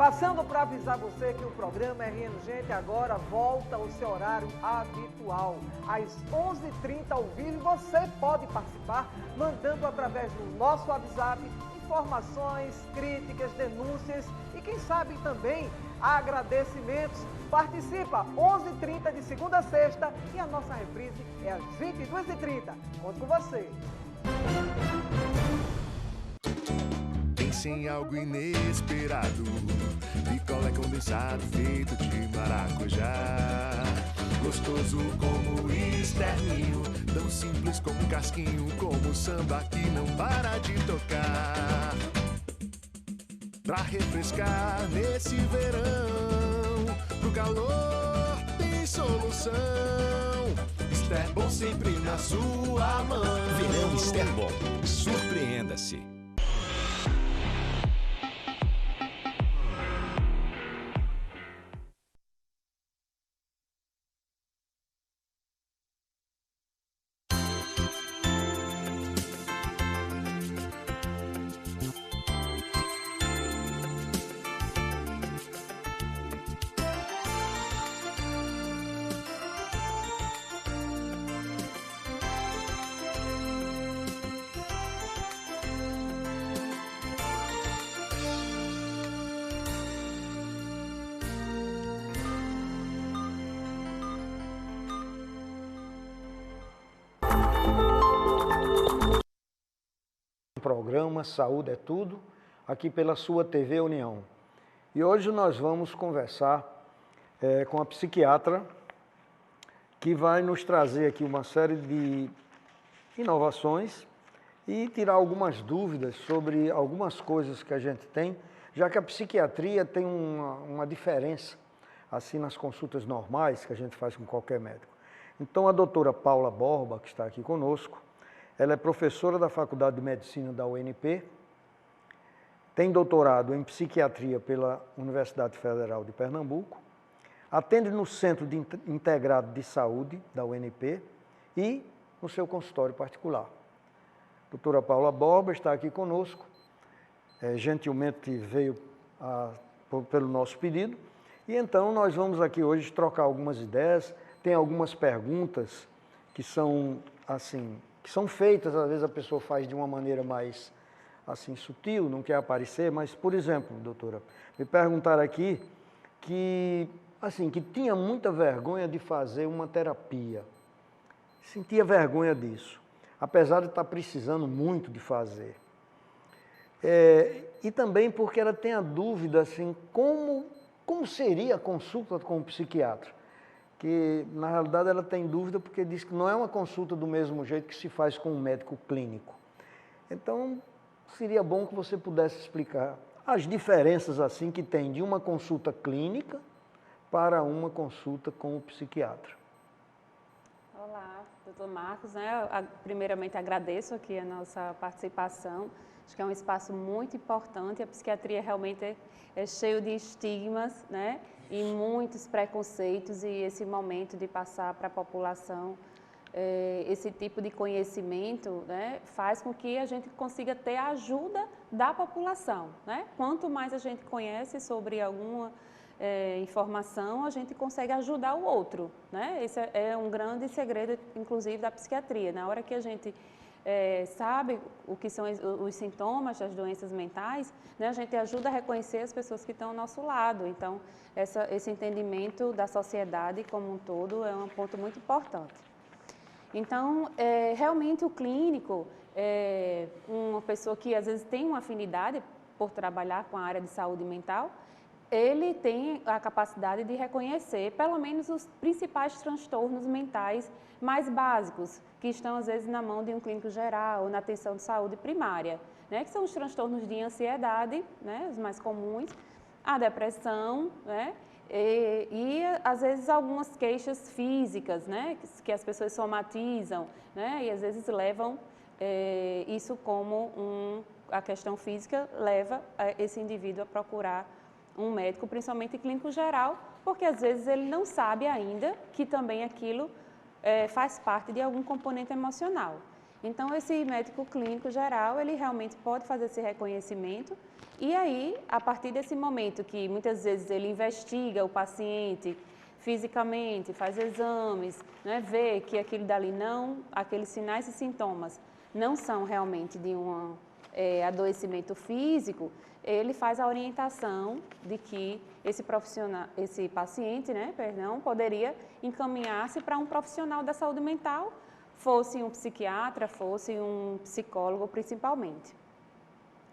Passando para avisar você que o programa RN Gente agora volta ao seu horário habitual, às 11h30 ao vivo. Você pode participar mandando através do nosso WhatsApp informações, críticas, denúncias e quem sabe também agradecimentos. Participa 11h30 de segunda a sexta e a nossa reprise é às 22h30. Conto com você. Pense em algo inesperado, picolé condensado feito de maracujá. Gostoso como esterninho, tão simples como um casquinho, como o samba que não para de tocar. Pra refrescar nesse verão, pro calor tem solução. Esterbon sempre na sua mão. Verão Esterbon, surpreenda-se. Programa Saúde é Tudo, aqui pela sua TV União. E hoje nós vamos conversar com a psiquiatra que vai nos trazer aqui uma série de inovações e tirar algumas dúvidas sobre algumas coisas que a gente tem, já que a psiquiatria tem uma diferença assim nas consultas normais que a gente faz com qualquer médico. Então a doutora Paula Borba, que está aqui conosco, ela é professora da Faculdade de Medicina da UNP, tem doutorado em psiquiatria pela Universidade Federal de Pernambuco, atende no Centro Integrado de Saúde da UNP e no seu consultório particular. Doutora Paula Borba está aqui conosco, gentilmente veio pelo nosso pedido, e então nós vamos aqui hoje trocar algumas ideias, tem algumas perguntas que são assim, que são feitas, às vezes a pessoa faz de uma maneira mais assim sutil, não quer aparecer, mas, por exemplo, doutora, me perguntaram aqui que tinha muita vergonha de fazer uma terapia, sentia vergonha disso, apesar de estar precisando muito de fazer. E também porque ela tem a dúvida, assim, como seria a consulta com o psiquiatra? Que, na realidade, ela tem dúvida porque diz que não é uma consulta do mesmo jeito que se faz com um médico clínico. Então, seria bom que você pudesse explicar as diferenças assim que tem de uma consulta clínica para uma consulta com o psiquiatra. Olá, doutor Marcos, primeiramente agradeço aqui a nossa participação. Acho que é um espaço muito importante. A psiquiatria realmente é cheio de estigmas, né? E muitos preconceitos, e esse momento de passar para a população esse tipo de conhecimento, né, faz com que a gente consiga ter a ajuda da população, né? Quanto mais a gente conhece sobre alguma informação, a gente consegue ajudar o outro, né? Esse é um grande segredo, inclusive, da psiquiatria. Na hora que a gente sabe o que são os sintomas das doenças mentais, né, a gente ajuda a reconhecer as pessoas que estão ao nosso lado. Então, esse entendimento da sociedade como um todo é um ponto muito importante. Então, realmente o clínico, uma pessoa que às vezes tem uma afinidade por trabalhar com a área de saúde mental, ele tem a capacidade de reconhecer pelo menos os principais transtornos mentais mais básicos, que estão às vezes na mão de um clínico geral ou na atenção de saúde primária, né? Que são os transtornos de ansiedade, né? Os mais comuns, a depressão, né? E às vezes algumas queixas físicas, né? Que as pessoas somatizam, né? E às vezes levam isso como a questão física leva esse indivíduo a procurar um médico, principalmente clínico geral, porque às vezes ele não sabe ainda que também aquilo faz parte de algum componente emocional. Então, esse médico clínico geral, ele realmente pode fazer esse reconhecimento e aí, a partir desse momento que muitas vezes ele investiga o paciente fisicamente, faz exames, né, vê que aquilo dali não, aqueles sinais e sintomas não são realmente de um adoecimento físico, ele faz a orientação de que esse paciente, né, poderia encaminhar-se para um profissional da saúde mental, fosse um psiquiatra, fosse um psicólogo principalmente.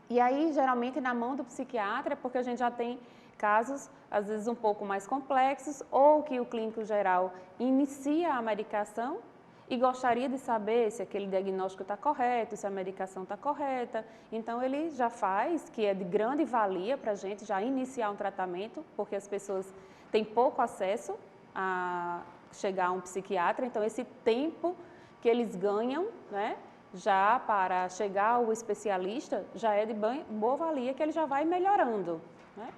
E aí, geralmente, na mão do psiquiatra, porque a gente já tem casos, às vezes, um pouco mais complexos, ou que o clínico geral inicia a medicação e gostaria de saber se aquele diagnóstico está correto, se a medicação está correta. Então, ele já faz, que é de grande valia para a gente já iniciar um tratamento, porque as pessoas têm pouco acesso a chegar a um psiquiatra, então esse tempo que eles ganham, né, já para chegar ao especialista, já é de boa valia, que ele já vai melhorando, né?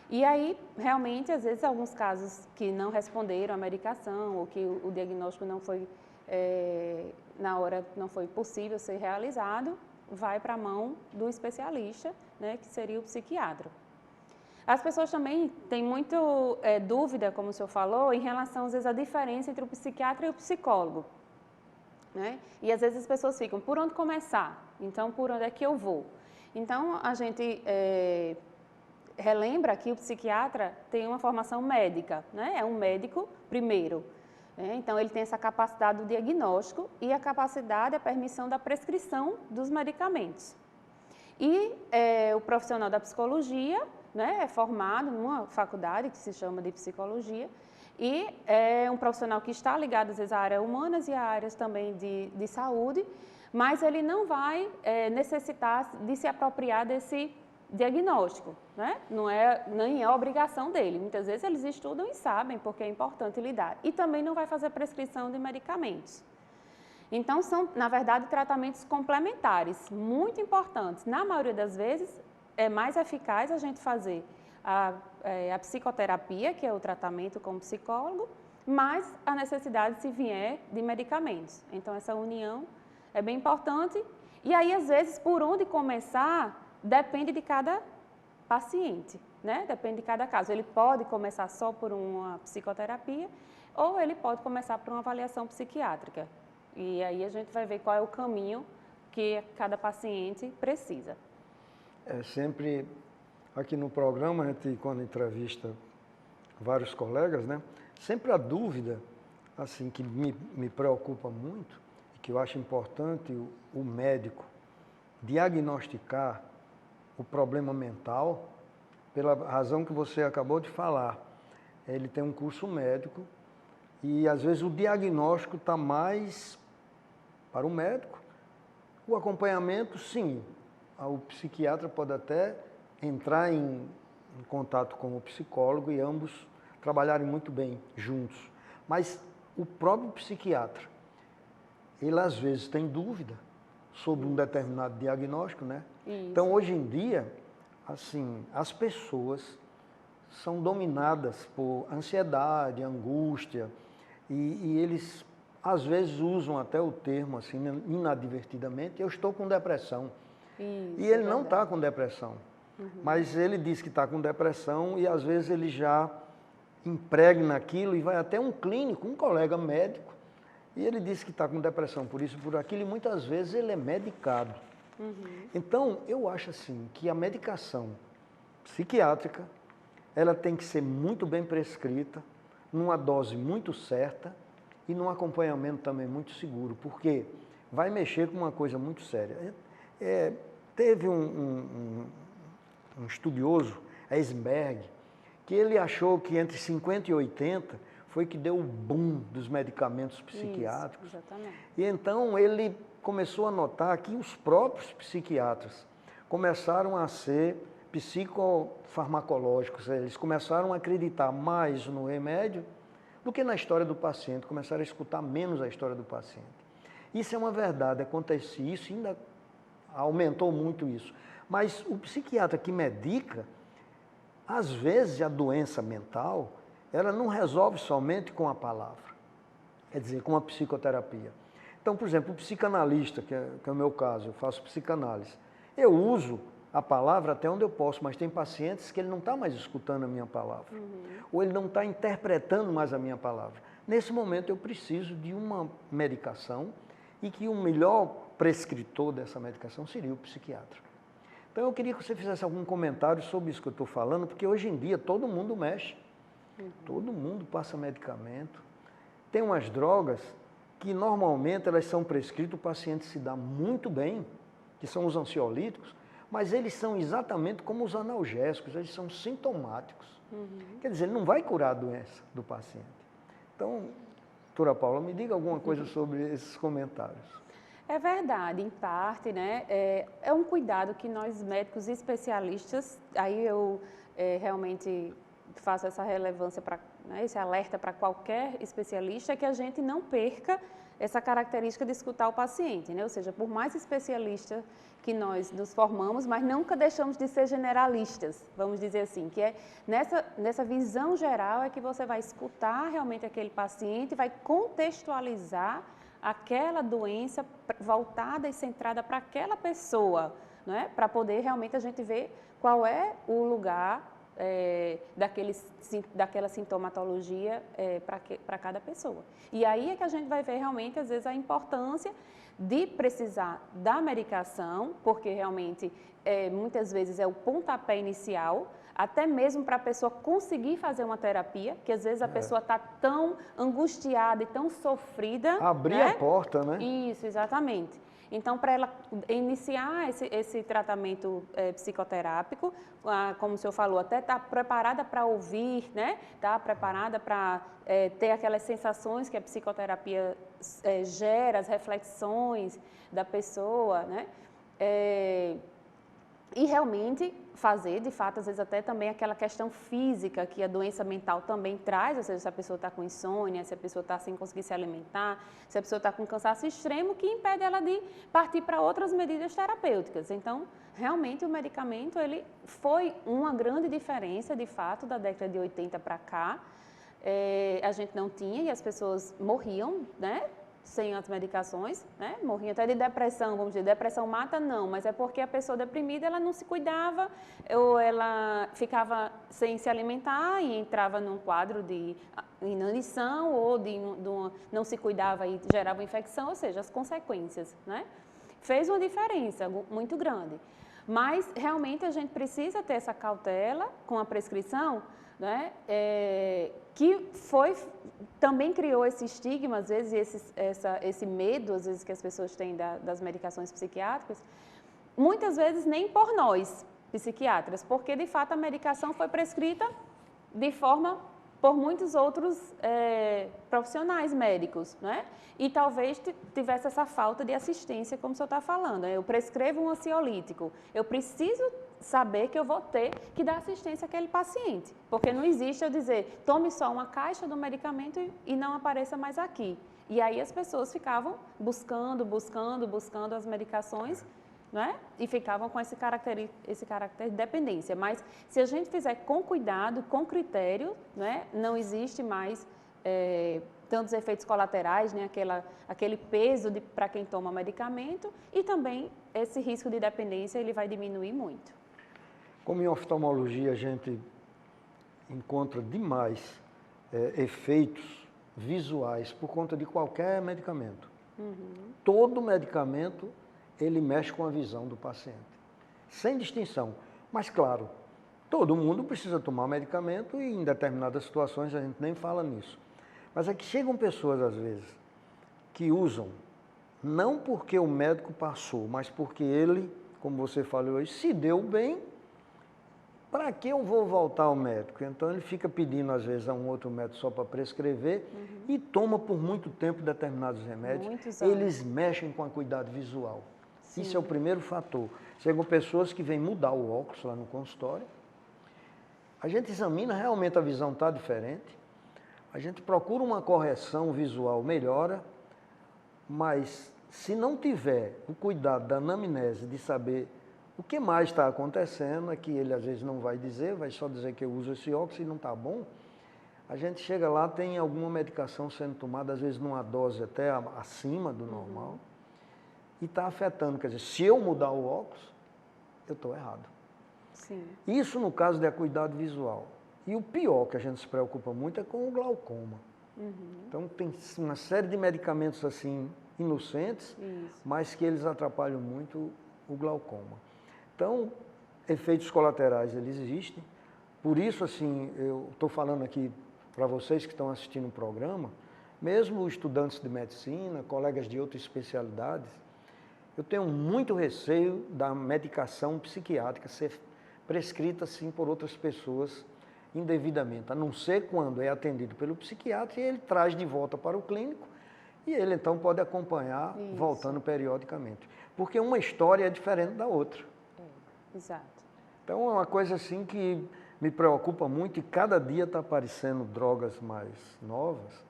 E aí, realmente, às vezes, alguns casos que não responderam à medicação ou que o diagnóstico não foi, na hora, não foi possível ser realizado, vai para a mão do especialista, né, que seria o psiquiatra. As pessoas também têm muito dúvida, como o senhor falou, em relação, às vezes, à diferença entre o psiquiatra e o psicólogo, né? E às vezes as pessoas ficam, por onde começar? Então, por onde é que eu vou? Então, a gente relembra que o psiquiatra tem uma formação médica, né? É um médico primeiro, né? Então, ele tem essa capacidade do diagnóstico e a capacidade, a permissão da prescrição dos medicamentos. E o profissional da psicologia, né, é formado numa faculdade que se chama de psicologia, e é um profissional que está ligado, às vezes, à área humanas e a áreas também de saúde, mas ele não vai necessitar de se apropriar desse diagnóstico, né? Nem é obrigação dele. Muitas vezes eles estudam e sabem porque é importante lidar. E também não vai fazer prescrição de medicamentos. Então, são, na verdade, tratamentos complementares, muito importantes. Na maioria das vezes, é mais eficaz a gente fazer a psicoterapia, que é o tratamento com o psicólogo, mas a necessidade, se vier, de medicamentos. Então, essa união é bem importante. E aí, às vezes, por onde começar, depende de cada paciente, né? Depende de cada caso. Ele pode começar só por uma psicoterapia ou ele pode começar por uma avaliação psiquiátrica. E aí a gente vai ver qual é o caminho que cada paciente precisa. Sempre aqui no programa, a gente, quando entrevista vários colegas, né, sempre a dúvida, assim, que me preocupa muito, e que eu acho importante o médico diagnosticar o problema mental, pela razão que você acabou de falar. Ele tem um curso médico e, às vezes, o diagnóstico está mais para o médico. O acompanhamento, sim, o psiquiatra pode até entrar em contato com o psicólogo e ambos trabalharem muito bem juntos. Mas o próprio psiquiatra, ele às vezes tem dúvida sobre um determinado diagnóstico, né? Isso. Então, hoje em dia, assim, as pessoas são dominadas por ansiedade, angústia, e eles às vezes usam até o termo, assim, inadvertidamente, eu estou com depressão. Isso, e ele não está com depressão, mas ele diz que está com depressão e às vezes ele já impregna aquilo e vai até um clínico, um colega médico, e ele diz que está com depressão por isso, por aquilo, e muitas vezes ele é medicado. Então, eu acho assim, que a medicação psiquiátrica, ela tem que ser muito bem prescrita, numa dose muito certa e num acompanhamento também muito seguro, porque vai mexer com uma coisa muito séria. Teve um estudioso, Heisenberg, que ele achou que entre 50 e 80 foi que deu o boom dos medicamentos psiquiátricos. Isso, exatamente. E então ele começou a notar que os próprios psiquiatras começaram a ser psicofarmacológicos, eles começaram a acreditar mais no remédio do que na história do paciente, começaram a escutar menos a história do paciente. Isso é uma verdade, acontece isso, ainda aumentou muito isso. Mas o psiquiatra que medica, às vezes a doença mental, ela não resolve somente com a palavra, quer dizer, com a psicoterapia. Então, por exemplo, o psicanalista, que é o meu caso, eu faço psicanálise. Eu uso a palavra até onde eu posso, mas tem pacientes que ele não está mais escutando a minha palavra. Ou ele não está interpretando mais a minha palavra. Nesse momento eu preciso de uma medicação e que o melhor prescritor dessa medicação seria o psiquiatra. Então eu queria que você fizesse algum comentário sobre isso que eu estou falando, porque hoje em dia todo mundo mexe. Todo mundo passa medicamento. Tem umas drogas que normalmente elas são prescritas, o paciente se dá muito bem, que são os ansiolíticos, mas eles são exatamente como os analgésicos, eles são sintomáticos. Quer dizer, ele não vai curar a doença do paciente. Então, doutora Paula, me diga alguma coisa sobre esses comentários. É verdade, em parte, né? É um cuidado que nós médicos especialistas, aí eu realmente faço essa relevância, né, esse alerta para qualquer especialista, é que a gente não perca essa característica de escutar o paciente, né? Ou seja, por mais especialista que nós nos formamos, mas nunca deixamos de ser generalistas, vamos dizer assim, que é nessa visão geral é que você vai escutar realmente aquele paciente, vai contextualizar aquela doença voltada e centrada para aquela pessoa, né? Para poder realmente a gente ver qual é o lugar daquela sintomatologia para cada pessoa. E aí é que a gente vai ver realmente, às vezes, a importância de precisar da medicação, porque realmente, muitas vezes, é o pontapé inicial, até mesmo para a pessoa conseguir fazer uma terapia, que às vezes a pessoa está tão angustiada e tão sofrida. Abrir a porta, né? Isso, exatamente. Então, para ela iniciar esse tratamento psicoterápico, como o senhor falou, até estar preparada para ouvir, né? Estar preparada para ter aquelas sensações que a psicoterapia gera, as reflexões da pessoa, né? E realmente fazer, de fato, às vezes até também aquela questão física que a doença mental também traz, ou seja, se a pessoa está com insônia, se a pessoa está sem conseguir se alimentar, se a pessoa está com cansaço extremo, que impede ela de partir para outras medidas terapêuticas. Então, realmente o medicamento, ele foi uma grande diferença, de fato, da década de 80 para cá. A gente não tinha e as pessoas morriam, né? Sem as medicações, né? Morriam até de depressão, vamos dizer, depressão mata não, mas é porque a pessoa deprimida, ela não se cuidava, ou ela ficava sem se alimentar e entrava num quadro de inanição, ou não se cuidava e gerava infecção, ou seja, as consequências, né? Fez uma diferença muito grande, mas realmente a gente precisa ter essa cautela com a prescrição, né? Que também criou esse estigma, às vezes, esse medo, às vezes, que as pessoas têm das medicações psiquiátricas, muitas vezes nem por nós, psiquiatras, porque, de fato, a medicação foi prescrita de forma por muitos outros profissionais médicos, né? E talvez tivesse essa falta de assistência, como o senhor está falando. Eu prescrevo um ansiolítico, eu preciso saber que eu vou ter que dar assistência àquele paciente, porque não existe eu dizer, tome só uma caixa do medicamento e não apareça mais aqui. E aí as pessoas ficavam buscando as medicações, né? E ficavam com esse caráter de dependência. Mas se a gente fizer com cuidado, com critério, né? Não existe mais tantos efeitos colaterais, né? Aquele peso para quem toma medicamento, e também esse risco de dependência ele vai diminuir muito. Como em oftalmologia a gente encontra demais efeitos visuais por conta de qualquer medicamento. Todo medicamento ele mexe com a visão do paciente, sem distinção. Mas, claro, todo mundo precisa tomar medicamento e em determinadas situações a gente nem fala nisso. Mas é que chegam pessoas, às vezes, que usam, não porque o médico passou, mas porque ele, como você falou hoje, se deu bem, para que eu vou voltar ao médico? Então ele fica pedindo, às vezes, a um outro médico só para prescrever e toma por muito tempo determinados remédios. Muitos anos. Eles mexem com a cuidado visual. Sim. Isso é o primeiro fator. Chegam pessoas que vêm mudar o óculos lá no consultório. A gente examina, realmente a visão está diferente. A gente procura uma correção visual, melhora. Mas se não tiver o cuidado da anamnese de saber o que mais está acontecendo, é que ele às vezes não vai dizer, vai só dizer que eu uso esse óculos e não está bom, a gente chega lá, tem alguma medicação sendo tomada, às vezes numa dose até acima do normal, e está afetando. Quer dizer, se eu mudar o óculos, eu estou errado. Sim. Isso no caso da acuidade visual. E o pior que a gente se preocupa muito é com o glaucoma. Então tem uma série de medicamentos assim inocentes, mas que eles atrapalham muito o glaucoma. Então, efeitos colaterais eles existem. Por isso, assim, eu estou falando aqui para vocês que estão assistindo o programa, mesmo estudantes de medicina, colegas de outras especialidades, eu tenho muito receio da medicação psiquiátrica ser prescrita assim por outras pessoas indevidamente, a não ser quando é atendido pelo psiquiatra e ele traz de volta para o clínico e ele então pode acompanhar voltando periodicamente. Porque uma história é diferente da outra. Exato. Então é uma coisa assim que me preocupa muito e cada dia está aparecendo drogas mais novas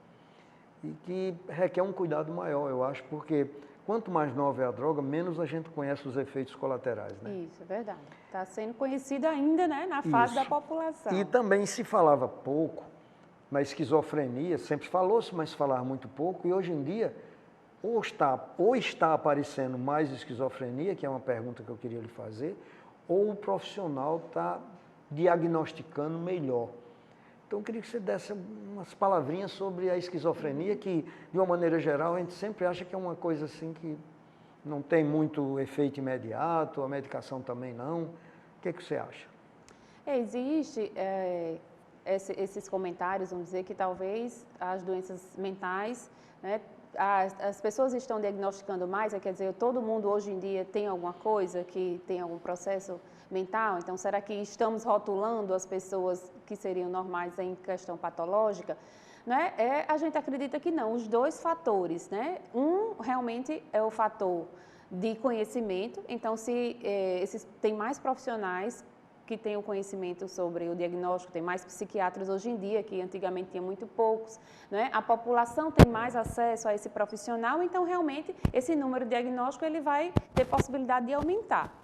e que requer um cuidado maior, eu acho, porque quanto mais nova é a droga, menos a gente conhece os efeitos colaterais, né? Isso, é verdade. Está sendo conhecido ainda, né, na fase da população. E também se falava pouco na esquizofrenia, sempre falou-se, mas falar muito pouco, e hoje em dia ou está aparecendo mais esquizofrenia, que é uma pergunta que eu queria lhe fazer, ou o profissional está diagnosticando melhor. Então, eu queria que você desse umas palavrinhas sobre a esquizofrenia, que, de uma maneira geral, a gente sempre acha que é uma coisa assim que não tem muito efeito imediato, a medicação também não. O que é que você acha? Existe esses comentários, vamos dizer, que talvez as doenças mentais, né, as pessoas estão diagnosticando mais, quer dizer, todo mundo hoje em dia tem alguma coisa, que tem algum processo mental, então será que estamos rotulando as pessoas que seriam normais em questão patológica? Né? A gente acredita que não, os dois fatores, né? Um realmente é o fator de conhecimento, então se tem mais profissionais que têm o conhecimento sobre o diagnóstico, tem mais psiquiatras hoje em dia, que antigamente tinha muito poucos, né? A população tem mais acesso a esse profissional, então realmente esse número de diagnóstico ele vai ter possibilidade de aumentar.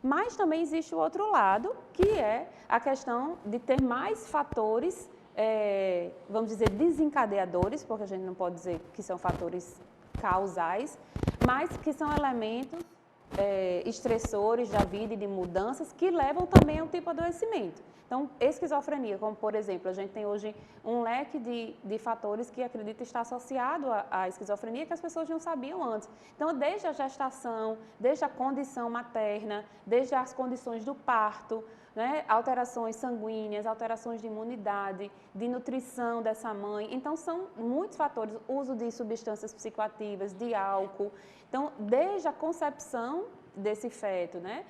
Mas também existe o outro lado, que é a questão de ter mais fatores, vamos dizer, desencadeadores, porque a gente não pode dizer que são fatores causais, mas que são elementos estressores da vida e de mudanças que levam também a um tipo de adoecimento. Então, esquizofrenia, como por exemplo, a gente tem hoje um leque de fatores que acredita estar associado à esquizofrenia que as pessoas não sabiam antes. Então, desde a gestação, desde a condição materna, desde as condições do parto, né, alterações sanguíneas, alterações de imunidade, de nutrição dessa mãe. Então, são muitos fatores, uso de substâncias psicoativas, de álcool. Então, desde a concepção desse feto, né,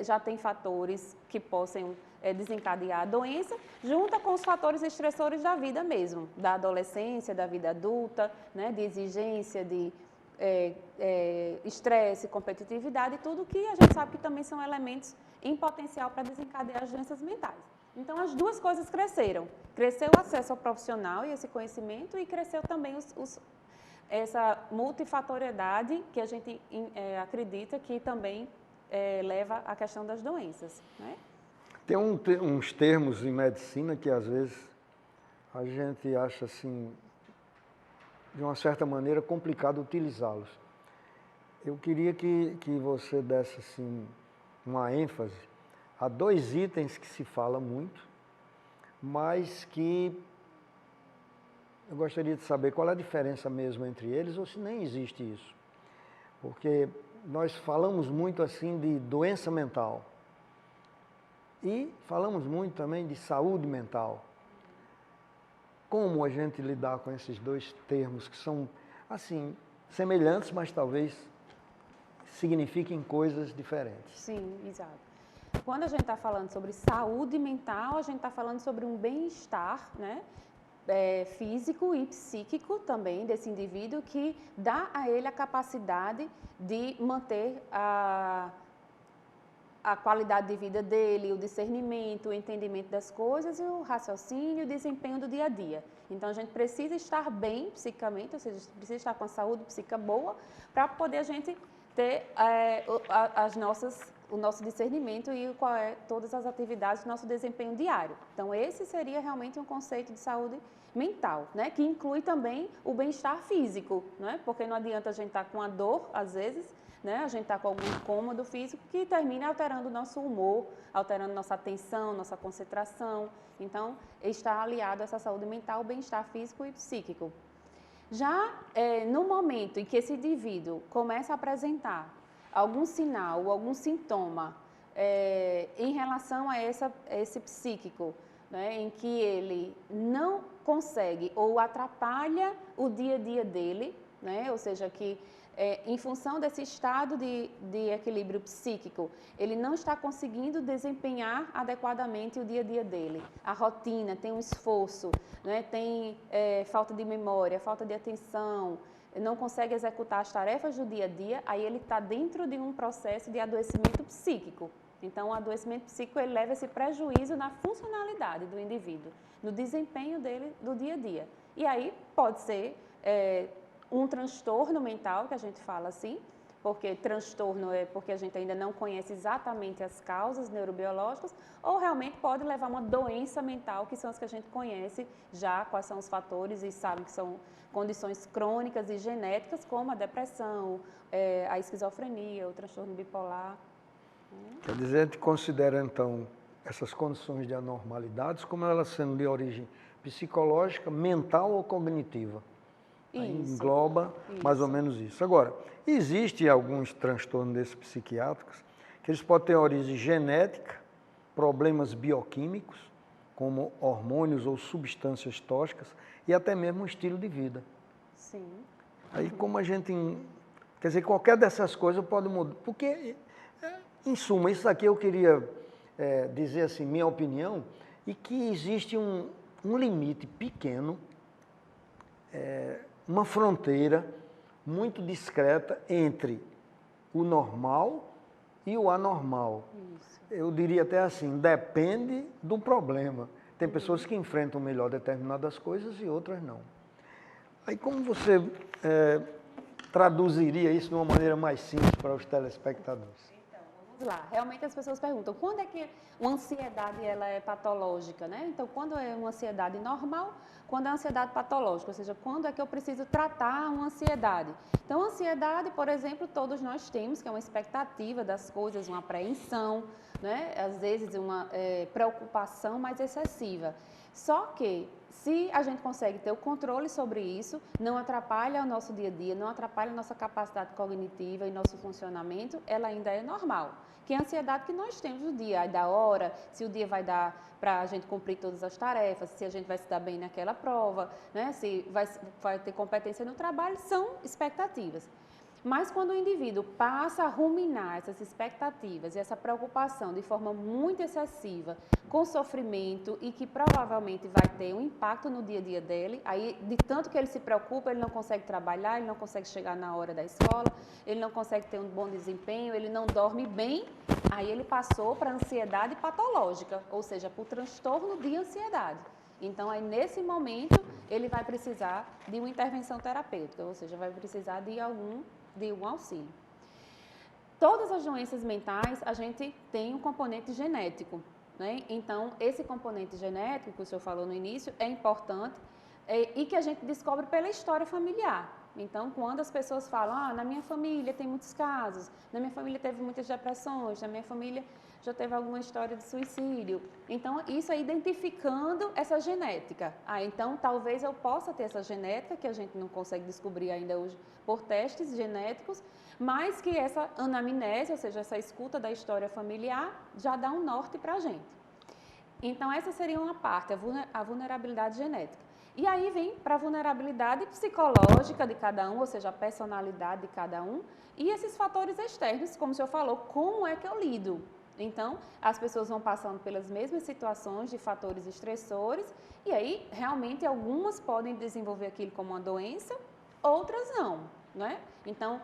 já tem fatores que possam desencadear a doença, junto com os fatores estressores da vida mesmo, da adolescência, da vida adulta, né, de exigência, de estresse, competitividade, tudo que a gente sabe que também são elementos em potencial para desencadear as doenças mentais. Então, as duas coisas cresceram. Cresceu o acesso ao profissional e esse conhecimento e cresceu também essa multifatoriedade que a gente acredita que também leva à questão das doenças, né? Tem uns termos em medicina que, às vezes, a gente acha, assim, de uma certa maneira, complicado utilizá-los. Eu queria que você desse, assim, uma ênfase a dois itens que se fala muito, mas que eu gostaria de saber qual é a diferença mesmo entre eles, ou se nem existe isso. Porque nós falamos muito, assim, de doença mental. E falamos muito também de saúde mental. Como a gente lidar com esses dois termos que são, assim, semelhantes, mas talvez signifiquem coisas diferentes? Sim, exato. Quando a gente está falando sobre saúde mental, a gente está falando sobre um bem-estar, né, físico e psíquico também desse indivíduo que dá a ele a capacidade de manter a qualidade de vida dele, o discernimento, o entendimento das coisas e o raciocínio, o desempenho do dia a dia. Então, a gente precisa estar bem psicamente, ou seja, precisa estar com a saúde psíquica boa para poder a gente ter as nossas o nosso discernimento e qual é todas as atividades do nosso desempenho diário. Então, esse seria realmente um conceito de saúde mental, né? Que inclui também o bem-estar físico, né? Porque não adianta a gente estar com a dor, às vezes, né? A gente está com algum incômodo físico que termina alterando o nosso humor, alterando nossa atenção, nossa concentração. Então, está aliado a essa saúde mental, o bem-estar físico e psíquico. Já no momento em que esse indivíduo começa a apresentar algum sinal ou algum sintoma em relação a esse psíquico, né, em que ele não consegue ou atrapalha o dia a dia dele, né, ou seja, que em função desse estado de equilíbrio psíquico, ele não está conseguindo desempenhar adequadamente o dia a dia dele. A rotina, tem um esforço, né, tem falta de memória, falta de atenção, não consegue executar as tarefas do dia a dia, aí ele está dentro de um processo de adoecimento psíquico. Então, o adoecimento psíquico ele leva esse prejuízo na funcionalidade do indivíduo, no desempenho dele do dia a dia. E aí pode ser um transtorno mental, que a gente fala assim, porque transtorno é porque a gente ainda não conhece exatamente as causas neurobiológicas, ou realmente pode levar a uma doença mental, que são as que a gente conhece já, quais são os fatores e sabe que são condições crônicas e genéticas, como a depressão, a esquizofrenia, o transtorno bipolar. Quer dizer, a gente considera, então, essas condições de anormalidades como elas sendo de origem psicológica, mental ou cognitiva. Aí engloba mais ou menos isso. Agora, existem alguns transtornos desses psiquiátricos que eles podem ter origem genética, problemas bioquímicos, como hormônios ou substâncias tóxicas, e até mesmo um estilo de vida. Sim. Aí como a gente... Quer dizer, qualquer dessas coisas pode mudar. Porque, em suma, isso aqui eu queria dizer assim, minha opinião, e que existe um limite pequeno, uma fronteira muito discreta entre o normal e o anormal. Isso. Eu diria até assim, depende do problema. Tem pessoas que enfrentam melhor determinadas coisas e outras não. Aí como você traduziria isso de uma maneira mais simples para os telespectadores? Vamos lá, realmente as pessoas perguntam, quando é que uma ansiedade ela é patológica, né? Então, quando é uma ansiedade normal, quando é uma ansiedade patológica, ou seja, quando é que eu preciso tratar uma ansiedade? Então, a ansiedade, por exemplo, todos nós temos, que é uma expectativa das coisas, uma apreensão, né? Às vezes uma preocupação mais excessiva. Só que, se a gente consegue ter o controle sobre isso, não atrapalha o nosso dia a dia, não atrapalha a nossa capacidade cognitiva e nosso funcionamento, ela ainda é normal. Que é a ansiedade que nós temos no dia, da hora, se o dia vai dar para a gente cumprir todas as tarefas, se a gente vai se dar bem naquela prova, né? Se vai ter competência no trabalho, são expectativas. Mas quando o indivíduo passa a ruminar essas expectativas e essa preocupação de forma muito excessiva, com sofrimento e que provavelmente vai ter um impacto no dia a dia dele, aí de tanto que ele se preocupa, ele não consegue trabalhar, ele não consegue chegar na hora da escola, ele não consegue ter um bom desempenho, ele não dorme bem, aí ele passou para a ansiedade patológica, ou seja, para o transtorno de ansiedade. Então, aí nesse momento, ele vai precisar de uma intervenção terapêutica, ou seja, vai precisar de um auxílio. Todas as doenças mentais, a gente tem um componente genético, né? Então, esse componente genético que o senhor falou no início é importante e que a gente descobre pela história familiar. Então, quando as pessoas falam, na minha família tem muitos casos, na minha família teve muitas depressões, na minha família já teve alguma história de suicídio. Então, isso é identificando essa genética. Então, talvez eu possa ter essa genética, que a gente não consegue descobrir ainda hoje por testes genéticos, mas que essa anamnese, ou seja, essa escuta da história familiar, já dá um norte para a gente. Então, essa seria uma parte, a vulnerabilidade genética. E aí vem para a vulnerabilidade psicológica de cada um, ou seja, a personalidade de cada um, e esses fatores externos, como o senhor falou, como é que eu lido? Então, as pessoas vão passando pelas mesmas situações de fatores estressores, e aí, realmente, algumas podem desenvolver aquilo como uma doença, outras não, né? Então,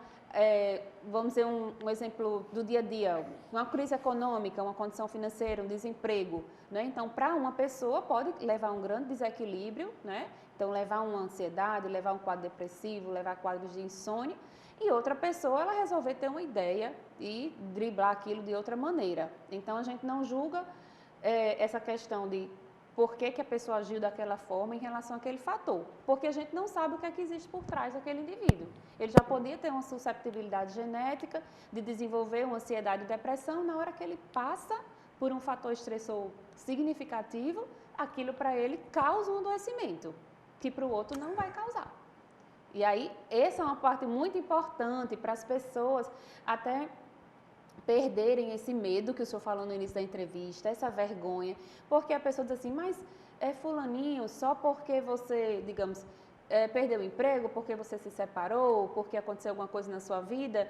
vamos dizer um exemplo do dia a dia, uma crise econômica, uma condição financeira, um desemprego, né? Então, para uma pessoa pode levar a um grande desequilíbrio, né? Então, levar uma ansiedade, levar um quadro depressivo, levar quadros de insônia, e outra pessoa, ela resolver ter uma ideia e driblar aquilo de outra maneira. Então, a gente não julga essa questão de por que a pessoa agiu daquela forma em relação àquele fator, porque a gente não sabe o que é que existe por trás daquele indivíduo. Ele já podia ter uma susceptibilidade genética de desenvolver uma ansiedade e depressão, na hora que ele passa por um fator estressor significativo, aquilo para ele causa um adoecimento, que para o outro não vai causar. E aí, essa é uma parte muito importante para as pessoas até perderem esse medo que o senhor falou no início da entrevista, essa vergonha, porque a pessoa diz assim, mas fulaninho, só porque você, digamos, perdeu o emprego, porque você se separou, porque aconteceu alguma coisa na sua vida,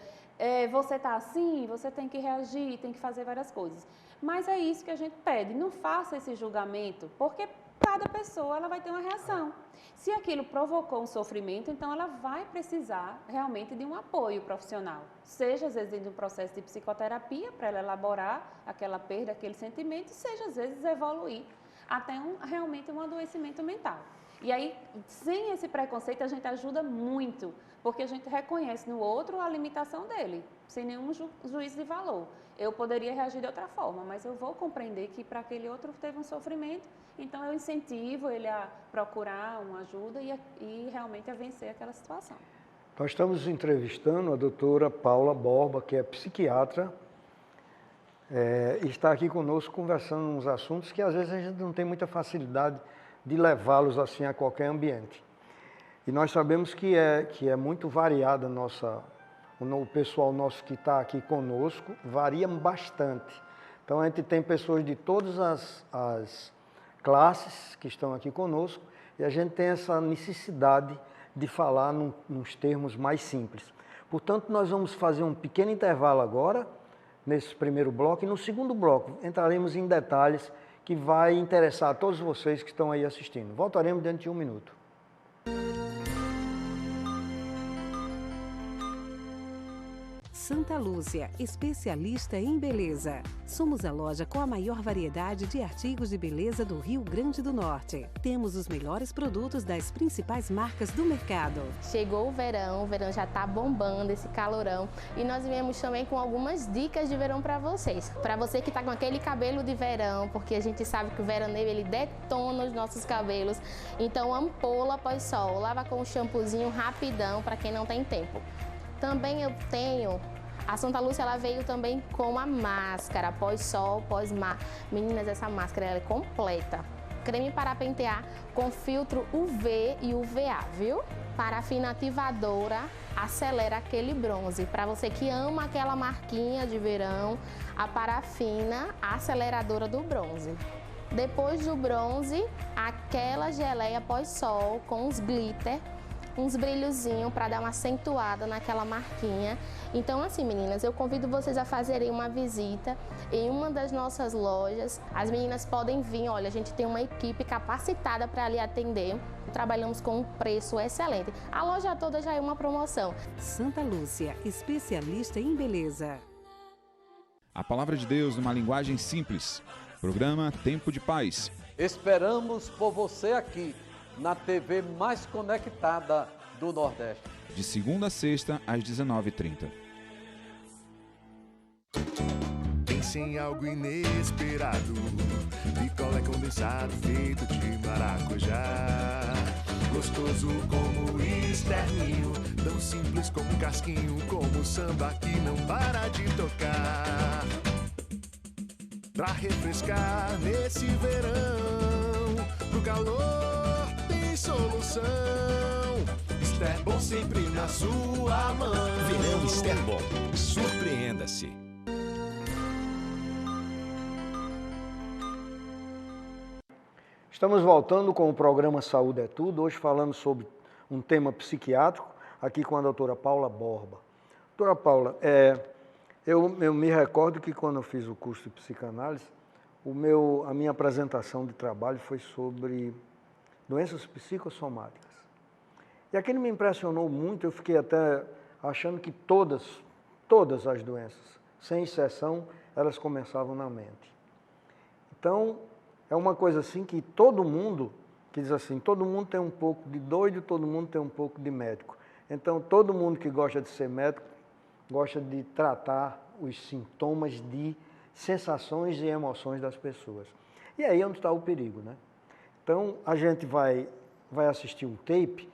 você está assim, você tem que reagir, tem que fazer várias coisas. Mas é isso que a gente pede, não faça esse julgamento, porque cada pessoa ela vai ter uma reação. Se aquilo provocou um sofrimento, então ela vai precisar realmente de um apoio profissional. Seja às vezes de um processo de psicoterapia para ela elaborar aquela perda, aquele sentimento, seja às vezes evoluir até realmente um adoecimento mental. E aí, sem esse preconceito, a gente ajuda muito, porque a gente reconhece no outro a limitação dele, sem nenhum juízo de valor. Eu poderia reagir de outra forma, mas eu vou compreender que para aquele outro teve um sofrimento, então eu incentivo ele a procurar uma ajuda e realmente a vencer aquela situação. Nós estamos entrevistando a doutora Paula Borba, que é psiquiatra, e está aqui conosco conversando uns assuntos que às vezes a gente não tem muita facilidade de levá-los assim a qualquer ambiente. E nós sabemos que é muito variada o pessoal nosso que está aqui conosco, varia bastante. Então a gente tem pessoas de todas as classes que estão aqui conosco e a gente tem essa necessidade de falar nos termos mais simples. Portanto, nós vamos fazer um pequeno intervalo agora, nesse primeiro bloco, e no segundo bloco entraremos em detalhes que vai interessar a todos vocês que estão aí assistindo. Voltaremos dentro de 1 minuto. Santa Lúcia, especialista em beleza. Somos a loja com a maior variedade de artigos de beleza do Rio Grande do Norte. Temos os melhores produtos das principais marcas do mercado. Chegou o verão já tá bombando, esse calorão. E nós viemos também com algumas dicas de verão para vocês. Para você que tá com aquele cabelo de verão, porque a gente sabe que o veraneio ele detona os nossos cabelos. Então, ampola pós-sol, lava com um shampoozinho rapidão para quem não tem tempo. Também eu tenho, a Santa Lúcia ela veio também com a máscara, pós-sol, pós-mar. Meninas, essa máscara ela é completa. Creme para pentear com filtro UV e UVA, viu? Parafina ativadora, acelera aquele bronze. Para você que ama aquela marquinha de verão, a parafina aceleradora do bronze. Depois do bronze, aquela geleia pós-sol com os glitter, uns brilhozinhos para dar uma acentuada naquela marquinha. Então assim, meninas, eu convido vocês a fazerem uma visita em uma das nossas lojas. As meninas podem vir, olha, a gente tem uma equipe capacitada para lhe atender. Trabalhamos com um preço excelente. A loja toda já é uma promoção. Santa Lúcia, especialista em beleza. A palavra de Deus numa linguagem simples. Programa Tempo de Paz. Esperamos por você aqui na TV mais conectada do Nordeste. De segunda a sexta, às 19h30. Pense em algo inesperado. Picolé condensado feito de maracujá. Gostoso como externinho. Tão simples como casquinho. Como samba que não para de tocar. Pra refrescar nesse verão. Pro calor tem solução. Esterbom sempre na sua mão. Verão Esterbom. Surpreenda-se. Estamos voltando com o programa Saúde é Tudo. Hoje falando sobre um tema psiquiátrico, aqui com a doutora Paula Borba. Doutora Paula, eu me recordo que quando eu fiz o curso de psicanálise, a minha apresentação de trabalho foi sobre doenças psicossomáticas. E aquilo me impressionou muito, eu fiquei até achando que todas as doenças, sem exceção, elas começavam na mente. Então, é uma coisa assim que todo mundo que diz assim, todo mundo tem um pouco de doido, todo mundo tem um pouco de médico. Então, todo mundo que gosta de ser médico, gosta de tratar os sintomas de sensações e emoções das pessoas. E aí é onde está o perigo, né? Então, a gente vai assistir um tape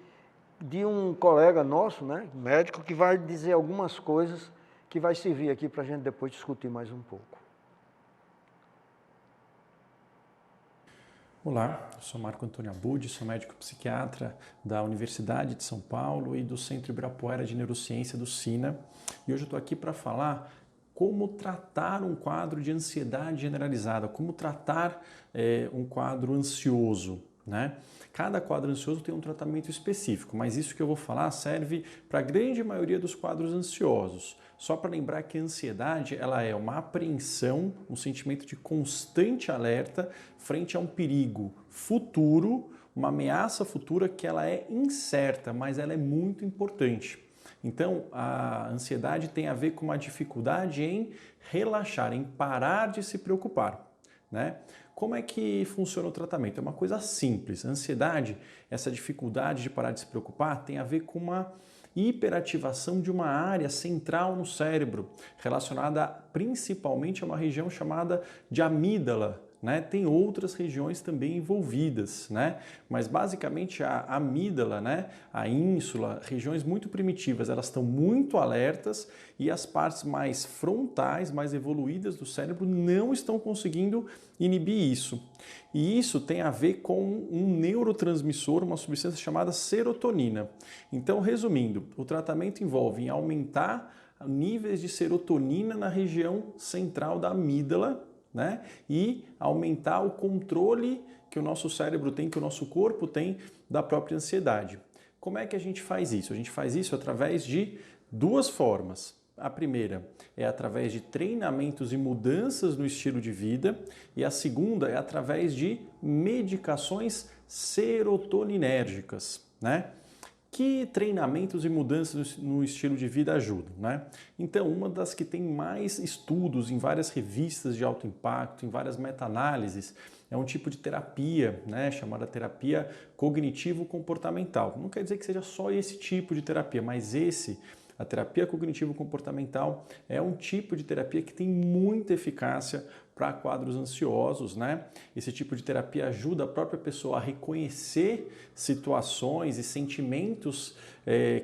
de um colega nosso, né, médico, que vai dizer algumas coisas que vai servir aqui para a gente depois discutir mais um pouco. Olá, eu sou Marco Antônio Abud, sou médico psiquiatra da Universidade de São Paulo e do Centro Ibirapuera de Neurociência do SINA. E hoje eu estou aqui para falar como tratar um quadro de ansiedade generalizada, como tratar um quadro ansioso, né? Cada quadro ansioso tem um tratamento específico, mas isso que eu vou falar serve para a grande maioria dos quadros ansiosos. Só para lembrar que a ansiedade ela é uma apreensão, um sentimento de constante alerta frente a um perigo futuro, uma ameaça futura que ela é incerta, mas ela é muito importante. Então, a ansiedade tem a ver com uma dificuldade em relaxar, em parar de se preocupar, né? Como é que funciona o tratamento? É uma coisa simples. A ansiedade, essa dificuldade de parar de se preocupar, tem a ver com uma hiperativação de uma área central no cérebro, relacionada principalmente a uma região chamada de amígdala, né? Tem outras regiões também envolvidas, né? Mas basicamente a amígdala, né? A ínsula, regiões muito primitivas, elas estão muito alertas e as partes mais frontais, mais evoluídas do cérebro não estão conseguindo inibir isso. E isso tem a ver com um neurotransmissor, uma substância chamada serotonina. Então, resumindo, o tratamento envolve aumentar níveis de serotonina na região central da amígdala, né? E aumentar o controle que o nosso cérebro tem, que o nosso corpo tem da própria ansiedade. Como é que a gente faz isso? A gente faz isso através de duas formas. A primeira é através de treinamentos e mudanças no estilo de vida e a segunda é através de medicações serotoninérgicas, né? Que treinamentos e mudanças no estilo de vida ajudam, né? Então, uma das que tem mais estudos em várias revistas de alto impacto, em várias meta-análises, é um tipo de terapia, né, chamada terapia cognitivo-comportamental. Não quer dizer que seja só esse tipo de terapia, mas a terapia cognitivo-comportamental é um tipo de terapia que tem muita eficácia para quadros ansiosos, né? Esse tipo de terapia ajuda a própria pessoa a reconhecer situações e sentimentos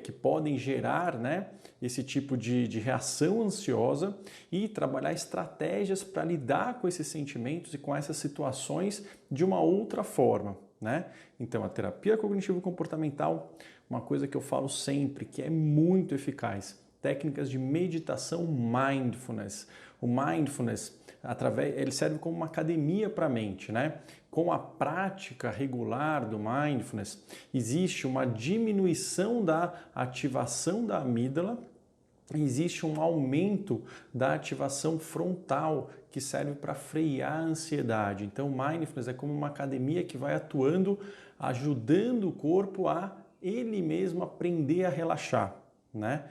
que podem gerar, né, esse tipo de reação ansiosa e trabalhar estratégias para lidar com esses sentimentos e com essas situações de uma outra forma, né? Então, a terapia cognitivo-comportamental, uma coisa que eu falo sempre, que é muito eficaz, técnicas de meditação mindfulness. O mindfulness, ele serve como uma academia para a mente, né? Com a prática regular do mindfulness, existe uma diminuição da ativação da amígdala, existe um aumento da ativação frontal, que serve para frear a ansiedade. Então, o mindfulness é como uma academia que vai atuando, ajudando o corpo a ele mesmo aprender a relaxar, né?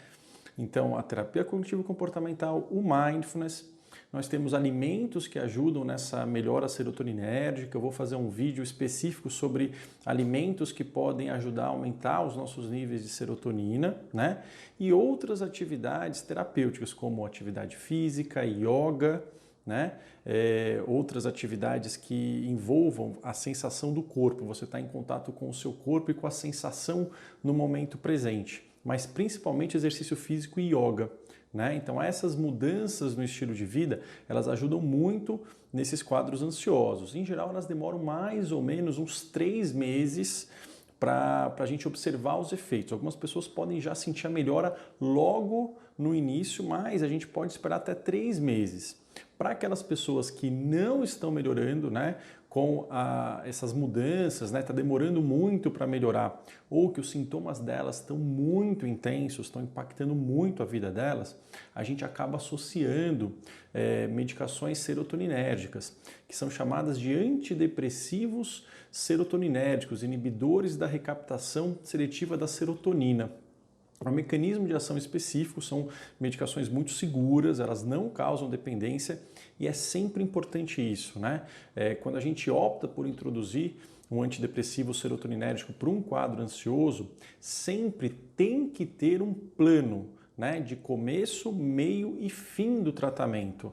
Então, a terapia cognitivo-comportamental, o mindfulness, nós temos alimentos que ajudam nessa melhora serotoninérgica. Eu vou fazer um vídeo específico sobre alimentos que podem ajudar a aumentar os nossos níveis de serotonina, né? E outras atividades terapêuticas, como atividade física, yoga, né? Outras atividades que envolvam a sensação do corpo. Você está em contato com o seu corpo e com a sensação no momento presente, mas principalmente exercício físico e yoga, né? Então essas mudanças no estilo de vida, elas ajudam muito nesses quadros ansiosos. Em geral, elas demoram mais ou menos uns 3 meses para a gente observar os efeitos. Algumas pessoas podem já sentir a melhora logo no início, mas a gente pode esperar até 3 meses. Para aquelas pessoas que não estão melhorando, né, com essas mudanças, né, está demorando muito para melhorar, ou que os sintomas delas estão muito intensos, estão impactando muito a vida delas, a gente acaba associando medicações serotoninérgicas, que são chamadas de antidepressivos serotoninérgicos, inibidores da recaptação seletiva da serotonina. O mecanismo de ação específico são medicações muito seguras, elas não causam dependência e é sempre importante isso, né? Quando a gente opta por introduzir um antidepressivo serotoninérgico para um quadro ansioso, sempre tem que ter um plano, né, de começo, meio e fim do tratamento.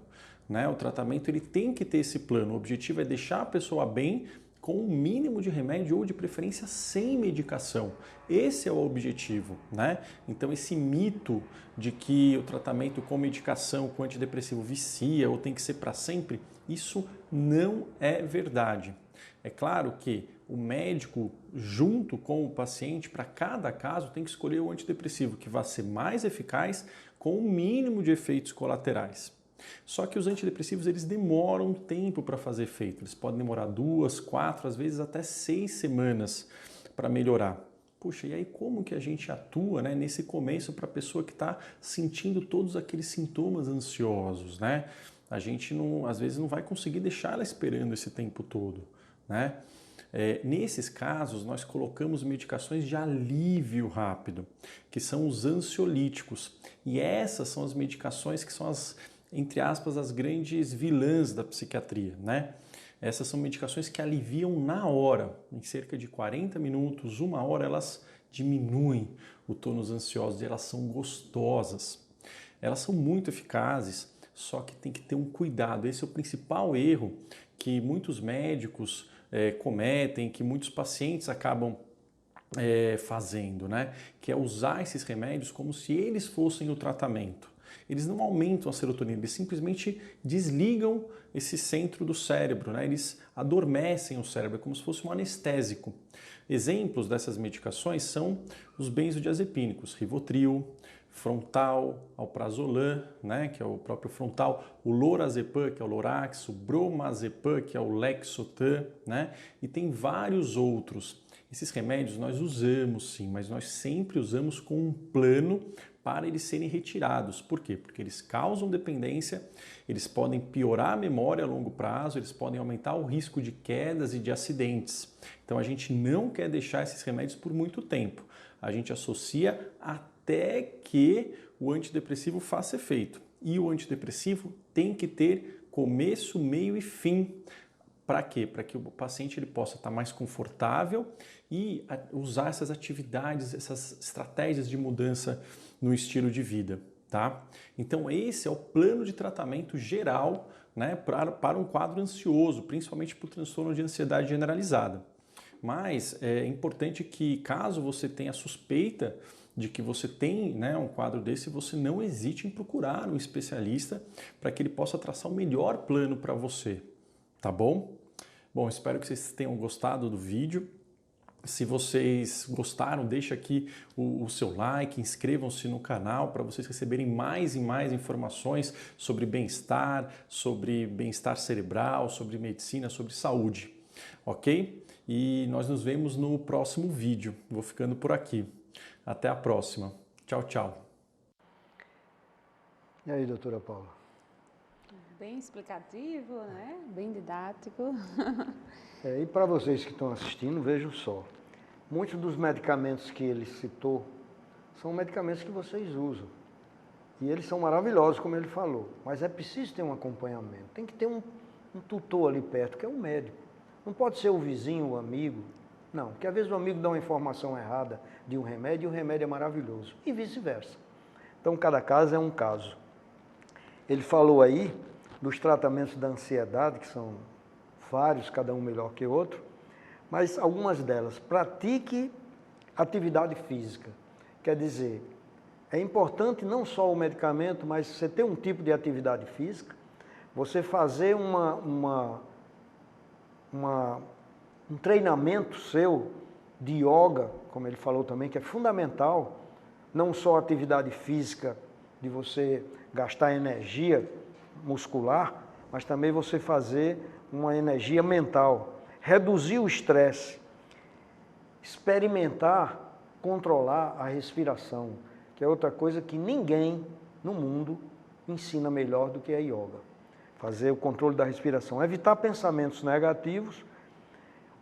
Né? O tratamento ele tem que ter esse plano. O objetivo é deixar a pessoa bem com o mínimo de remédio ou de preferência sem medicação. Esse é o objetivo, né? Então esse mito de que o tratamento com medicação, com antidepressivo vicia ou tem que ser para sempre, isso não é verdade. É claro que o médico, junto com o paciente, para cada caso, tem que escolher o antidepressivo que vai ser mais eficaz com o mínimo de efeitos colaterais. Só que os antidepressivos eles demoram um tempo para fazer efeito. Eles podem demorar 2, 4, às vezes até 6 semanas para melhorar. Puxa, e aí como que a gente atua, né, nesse começo para a pessoa que está sentindo todos aqueles sintomas ansiosos, né? A gente às vezes não vai conseguir deixar ela esperando esse tempo todo, né? Nesses casos, nós colocamos medicações de alívio rápido, que são os ansiolíticos. E essas são as medicações que são as, entre aspas, as grandes vilãs da psiquiatria, né? Essas são medicações que aliviam na hora, em cerca de 40 minutos, 1 hora, elas diminuem o tônus ansioso e elas são gostosas. Elas são muito eficazes, só que tem que ter um cuidado. Esse é o principal erro que muitos médicos cometem, que muitos pacientes acabam fazendo, né? Que é usar esses remédios como se eles fossem o tratamento. Eles não aumentam a serotonina, eles simplesmente desligam esse centro do cérebro, né? Eles adormecem o cérebro, é como se fosse um anestésico. Exemplos dessas medicações são os benzodiazepínicos, Rivotril, Frontal, Alprazolam, né, que é o próprio Frontal, o Lorazepam, que é o Lorax, o Bromazepam, que é o Lexotan, né, e tem vários outros. Esses remédios nós usamos sim, mas nós sempre usamos com um plano para eles serem retirados. Por quê? Porque eles causam dependência, eles podem piorar a memória a longo prazo, eles podem aumentar o risco de quedas e de acidentes. Então a gente não quer deixar esses remédios por muito tempo. A gente associa até que o antidepressivo faça efeito. E o antidepressivo tem que ter começo, meio e fim. Para quê? Para que o paciente ele possa estar mais confortável e usar essas atividades, essas estratégias de mudança no estilo de vida, tá? Então esse é o plano de tratamento geral, né, para um quadro ansioso, principalmente para o transtorno de ansiedade generalizada. Mas é importante que, caso você tenha suspeita de que você tem, né, um quadro desse, você não hesite em procurar um especialista para que ele possa traçar o melhor plano para você, tá bom? Bom, espero que vocês tenham gostado do vídeo. Se vocês gostaram, deixa aqui o seu like, inscrevam-se no canal para vocês receberem mais e mais informações sobre bem-estar cerebral, sobre medicina, sobre saúde, ok? E nós nos vemos no próximo vídeo. Vou ficando por aqui. Até a próxima. Tchau, tchau. E aí, doutora Paula? Bem explicativo, né? Bem didático. E para vocês que estão assistindo, vejam só. Muitos dos medicamentos que ele citou são medicamentos que vocês usam. E eles são maravilhosos, como ele falou. Mas é preciso ter um acompanhamento. Tem que ter um tutor ali perto, que é um médico. Não pode ser o vizinho, o amigo. Não, porque às vezes o amigo dá uma informação errada de um remédio e o remédio é maravilhoso. E vice-versa. Então, cada caso é um caso. Ele falou aí dos tratamentos da ansiedade, que são vários, cada um melhor que o outro, mas algumas delas. Pratique atividade física. Quer dizer, é importante não só o medicamento, mas você ter um tipo de atividade física, você fazer um treinamento seu de yoga, como ele falou também, que é fundamental, não só a atividade física de você gastar energia muscular, mas também você fazer uma energia mental, reduzir o estresse, experimentar, controlar a respiração, que é outra coisa que ninguém no mundo ensina melhor do que a yoga. Fazer o controle da respiração, evitar pensamentos negativos,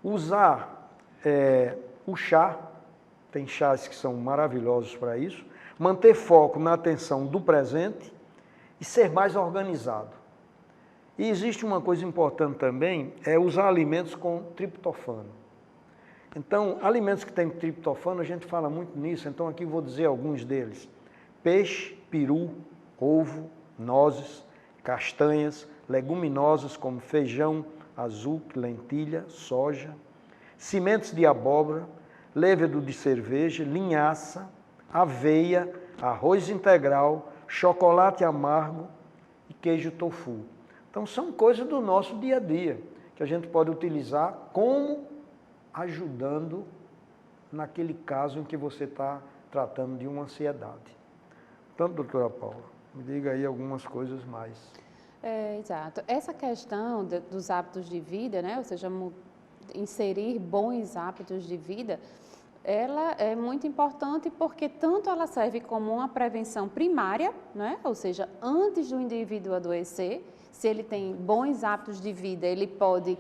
usar o chá, tem chás que são maravilhosos para isso, manter foco na atenção do presente e ser mais organizado. E existe uma coisa importante também, é usar alimentos com triptofano. Então, alimentos que têm triptofano, a gente fala muito nisso, então aqui vou dizer alguns deles. Peixe, peru, ovo, nozes, castanhas, leguminosas como feijão, azuki, lentilha, soja, sementes de abóbora, levedo de cerveja, linhaça, aveia, arroz integral, chocolate amargo e queijo tofu. Então são coisas do nosso dia a dia, que a gente pode utilizar como ajudando naquele caso em que você está tratando de uma ansiedade. Então, doutora Paula, me diga aí algumas coisas mais. Exato. Essa questão dos hábitos de vida, né? Ou seja, inserir bons hábitos de vida, ela é muito importante porque tanto ela serve como uma prevenção primária, né? Ou seja, antes do indivíduo adoecer, se ele tem bons hábitos de vida, ele pode,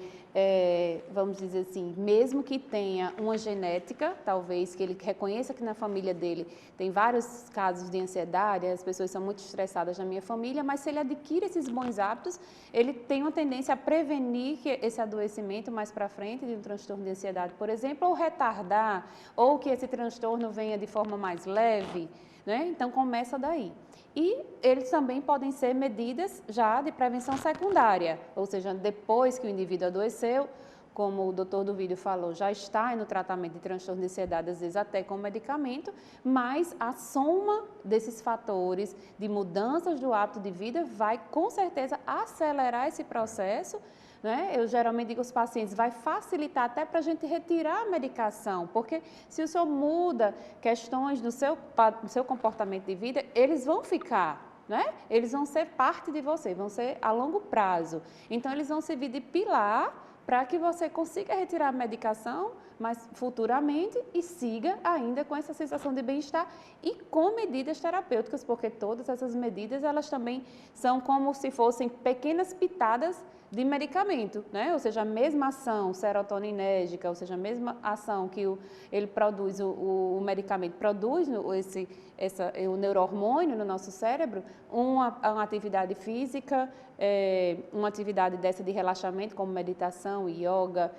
vamos dizer assim, mesmo que tenha uma genética, talvez que ele reconheça que na família dele tem vários casos de ansiedade, as pessoas são muito estressadas na minha família, mas se ele adquire esses bons hábitos, ele tem uma tendência a prevenir que esse adoecimento mais para frente de um transtorno de ansiedade, por exemplo, ou retardar, ou que esse transtorno venha de forma mais leve, né? Então começa daí. E eles também podem ser medidas já de prevenção secundária, ou seja, depois que o indivíduo adoeceu, como o doutor do vídeo falou, já está no tratamento de transtorno de ansiedade, às vezes até com medicamento, mas a soma desses fatores de mudanças do hábito de vida vai com certeza acelerar esse processo, né? Eu geralmente digo aos pacientes, vai facilitar até para a gente retirar a medicação, porque se o senhor muda questões do seu comportamento de vida, eles vão ficar, né? Eles vão ser parte de você, vão ser a longo prazo. Então, eles vão servir de pilar para que você consiga retirar a medicação, mas futuramente e siga ainda com essa sensação de bem-estar e com medidas terapêuticas, porque todas essas medidas, elas também são como se fossem pequenas pitadas de medicamento, né? Ou seja, a mesma ação serotoninérgica, ou seja, a mesma ação que ele produz, o medicamento produz o neurohormônio no nosso cérebro, uma atividade física, uma atividade dessa de relaxamento, como meditação, yoga,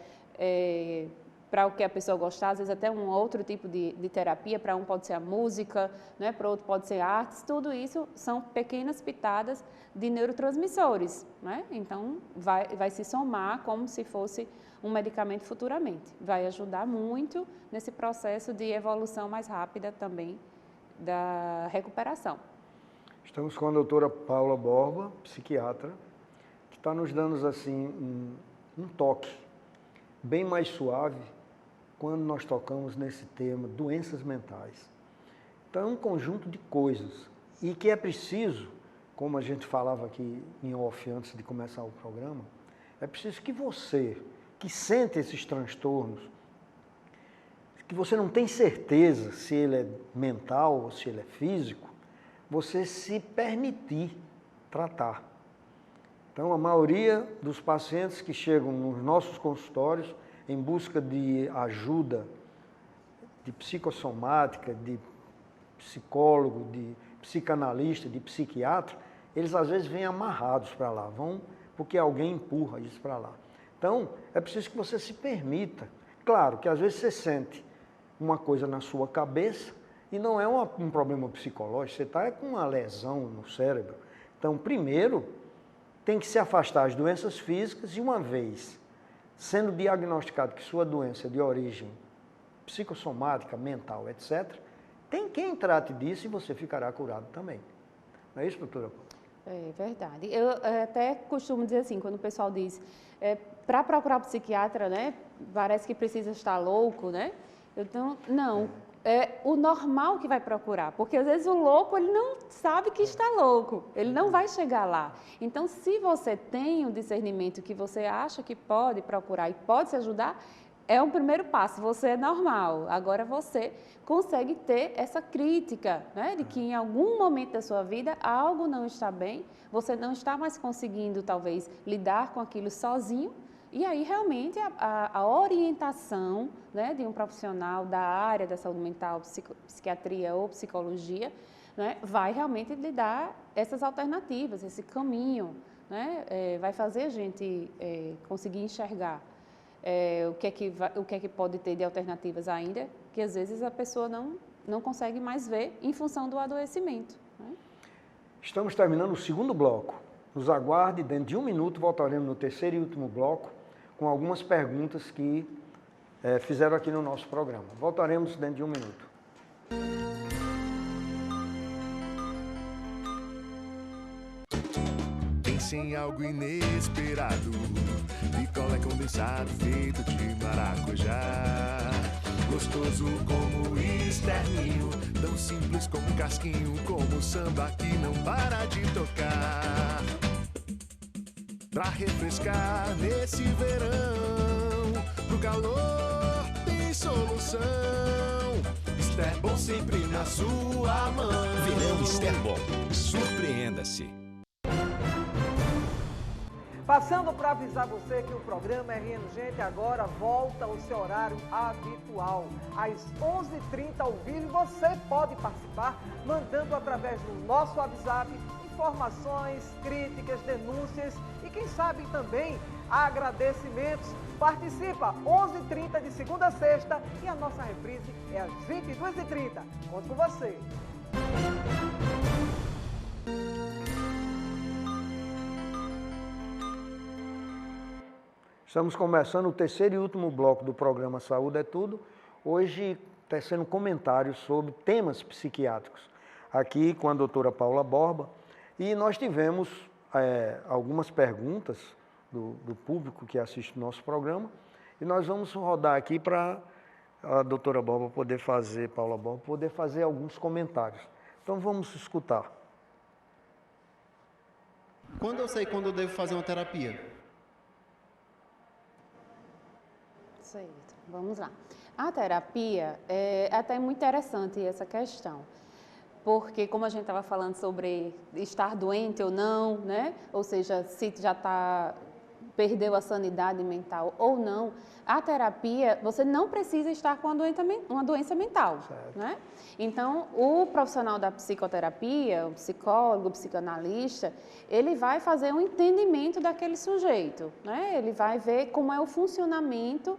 para o que a pessoa gostar, às vezes até um outro tipo de terapia, para um pode ser a música, né? Para outro pode ser artes, tudo isso são pequenas pitadas de neurotransmissores, né? Então vai se somar como se fosse um medicamento futuramente. Vai ajudar muito nesse processo de evolução mais rápida também da recuperação. Estamos com a doutora Paula Borba, psiquiatra, que está nos dando assim um toque bem mais suave quando nós tocamos nesse tema, doenças mentais. Então, é um conjunto de coisas e que é preciso, como a gente falava aqui em off antes de começar o programa, é preciso que você, que sente esses transtornos, que você não tem certeza se ele é mental ou se ele é físico, você se permitir tratar. Então, a maioria dos pacientes que chegam nos nossos consultórios em busca de ajuda de psicossomática, de psicólogo, de psicanalista, de psiquiatra, eles às vezes vêm amarrados para lá, vão porque alguém empurra isso para lá. Então, é preciso que você se permita. Claro que às vezes você sente uma coisa na sua cabeça e não é um problema psicológico, você está com uma lesão no cérebro. Então, primeiro, tem que se afastar as doenças físicas e uma vez sendo diagnosticado que sua doença é de origem psicossomática, mental, etc., tem quem trate disso e você ficará curado também. Não é isso, doutora? É verdade. Eu até costumo dizer assim, quando o pessoal diz, para procurar um psiquiatra, né, parece que precisa estar louco, né? Então, não. É o normal que vai procurar, porque às vezes o louco ele não sabe que está louco, ele não vai chegar lá. Então, se você tem um discernimento que você acha que pode procurar e pode se ajudar, é um primeiro passo, você é normal. Agora você consegue ter essa crítica, né, de que em algum momento da sua vida algo não está bem, você não está mais conseguindo talvez lidar com aquilo sozinho. E aí, realmente, a orientação, né, de um profissional da área da saúde mental, psiquiatria ou psicologia, né, vai realmente lhe dar essas alternativas, esse caminho, né, vai fazer a gente conseguir enxergar o que é que pode ter de alternativas ainda, que às vezes a pessoa não consegue mais ver em função do adoecimento. Né? Estamos terminando o segundo bloco. Nos aguarde, dentro de 1 minuto voltaremos no terceiro e último bloco com algumas perguntas que fizeram aqui no nosso programa. Voltaremos dentro de 1 minuto. Pense em algo inesperado. Picolé condensado feito de maracujá. Gostoso como externinho, tão simples como casquinho, como samba que não para de tocar. Pra refrescar nesse verão, pro calor tem solução. Esterbom sempre na sua mão. Verão Esterbom. Surpreenda-se. Passando para avisar você que o programa RN Gente agora volta ao seu horário habitual, às 11h30 ao vivo. Você pode participar mandando através do nosso WhatsApp informações, críticas, denúncias e quem sabe também agradecimentos. Participa 11h30 de segunda a sexta e a nossa reprise é às 22h30. Conto com você. Estamos começando o terceiro e último bloco do programa Saúde é Tudo. Hoje tecendo comentários sobre temas psiquiátricos, aqui com a doutora Paula Borba. E nós tivemos algumas perguntas do público que assiste o nosso programa. E nós vamos rodar aqui para a doutora Borba poder fazer, Paula Borba, poder fazer alguns comentários. Então vamos escutar. Quando eu sei quando eu devo fazer uma terapia? Certo, vamos lá. A terapia é até muito interessante essa questão, porque como a gente estava falando sobre estar doente ou não, né? Ou seja, se já perdeu a sanidade mental ou não, a terapia, você não precisa estar com uma doença mental, né? Então, o profissional da psicoterapia, o psicólogo, o psicanalista, ele vai fazer um entendimento daquele sujeito, né? Ele vai ver como é o funcionamento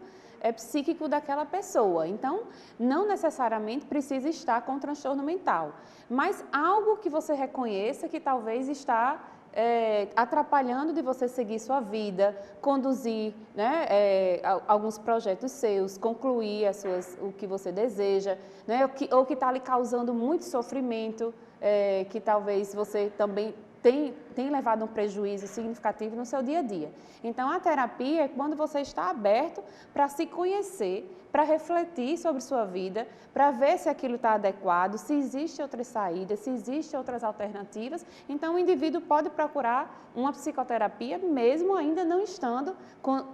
psíquico daquela pessoa. Então, não necessariamente precisa estar com transtorno mental, mas algo que você reconheça que talvez está atrapalhando de você seguir sua vida, conduzir, né, alguns projetos seus, concluir o que você deseja, né, ou que está lhe causando muito sofrimento, que talvez você também tem levado um prejuízo significativo no seu dia a dia. Então, a terapia é quando você está aberto para se conhecer, para refletir sobre sua vida, para ver se aquilo está adequado, se existe outras saídas, se existem outras alternativas. Então, o indivíduo pode procurar uma psicoterapia, mesmo ainda não estando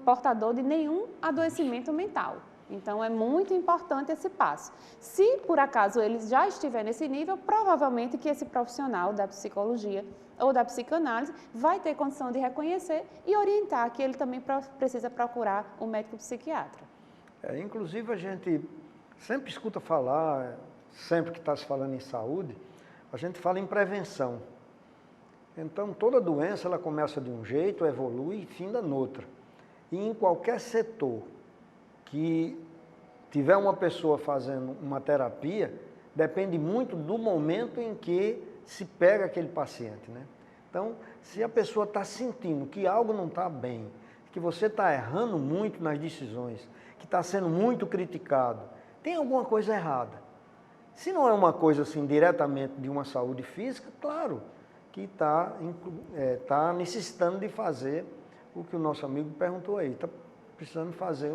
portador de nenhum adoecimento mental. Então, é muito importante esse passo. Se, por acaso, ele já estiver nesse nível, provavelmente que esse profissional da psicologia ou da psicanálise vai ter condição de reconhecer e orientar que ele também precisa procurar um médico psiquiatra. Inclusive, a gente sempre escuta falar, sempre que está se falando em saúde, a gente fala em prevenção. Então, toda doença, ela começa de um jeito, evolui e finda noutra. E em qualquer setor que tiver uma pessoa fazendo uma terapia, depende muito do momento em que se pega aquele paciente, né? Então, se a pessoa está sentindo que algo não está bem, que você está errando muito nas decisões, que está sendo muito criticado, tem alguma coisa errada. Se não é uma coisa assim diretamente de uma saúde física, claro que está necessitando de fazer o que o nosso amigo perguntou aí, está precisando fazer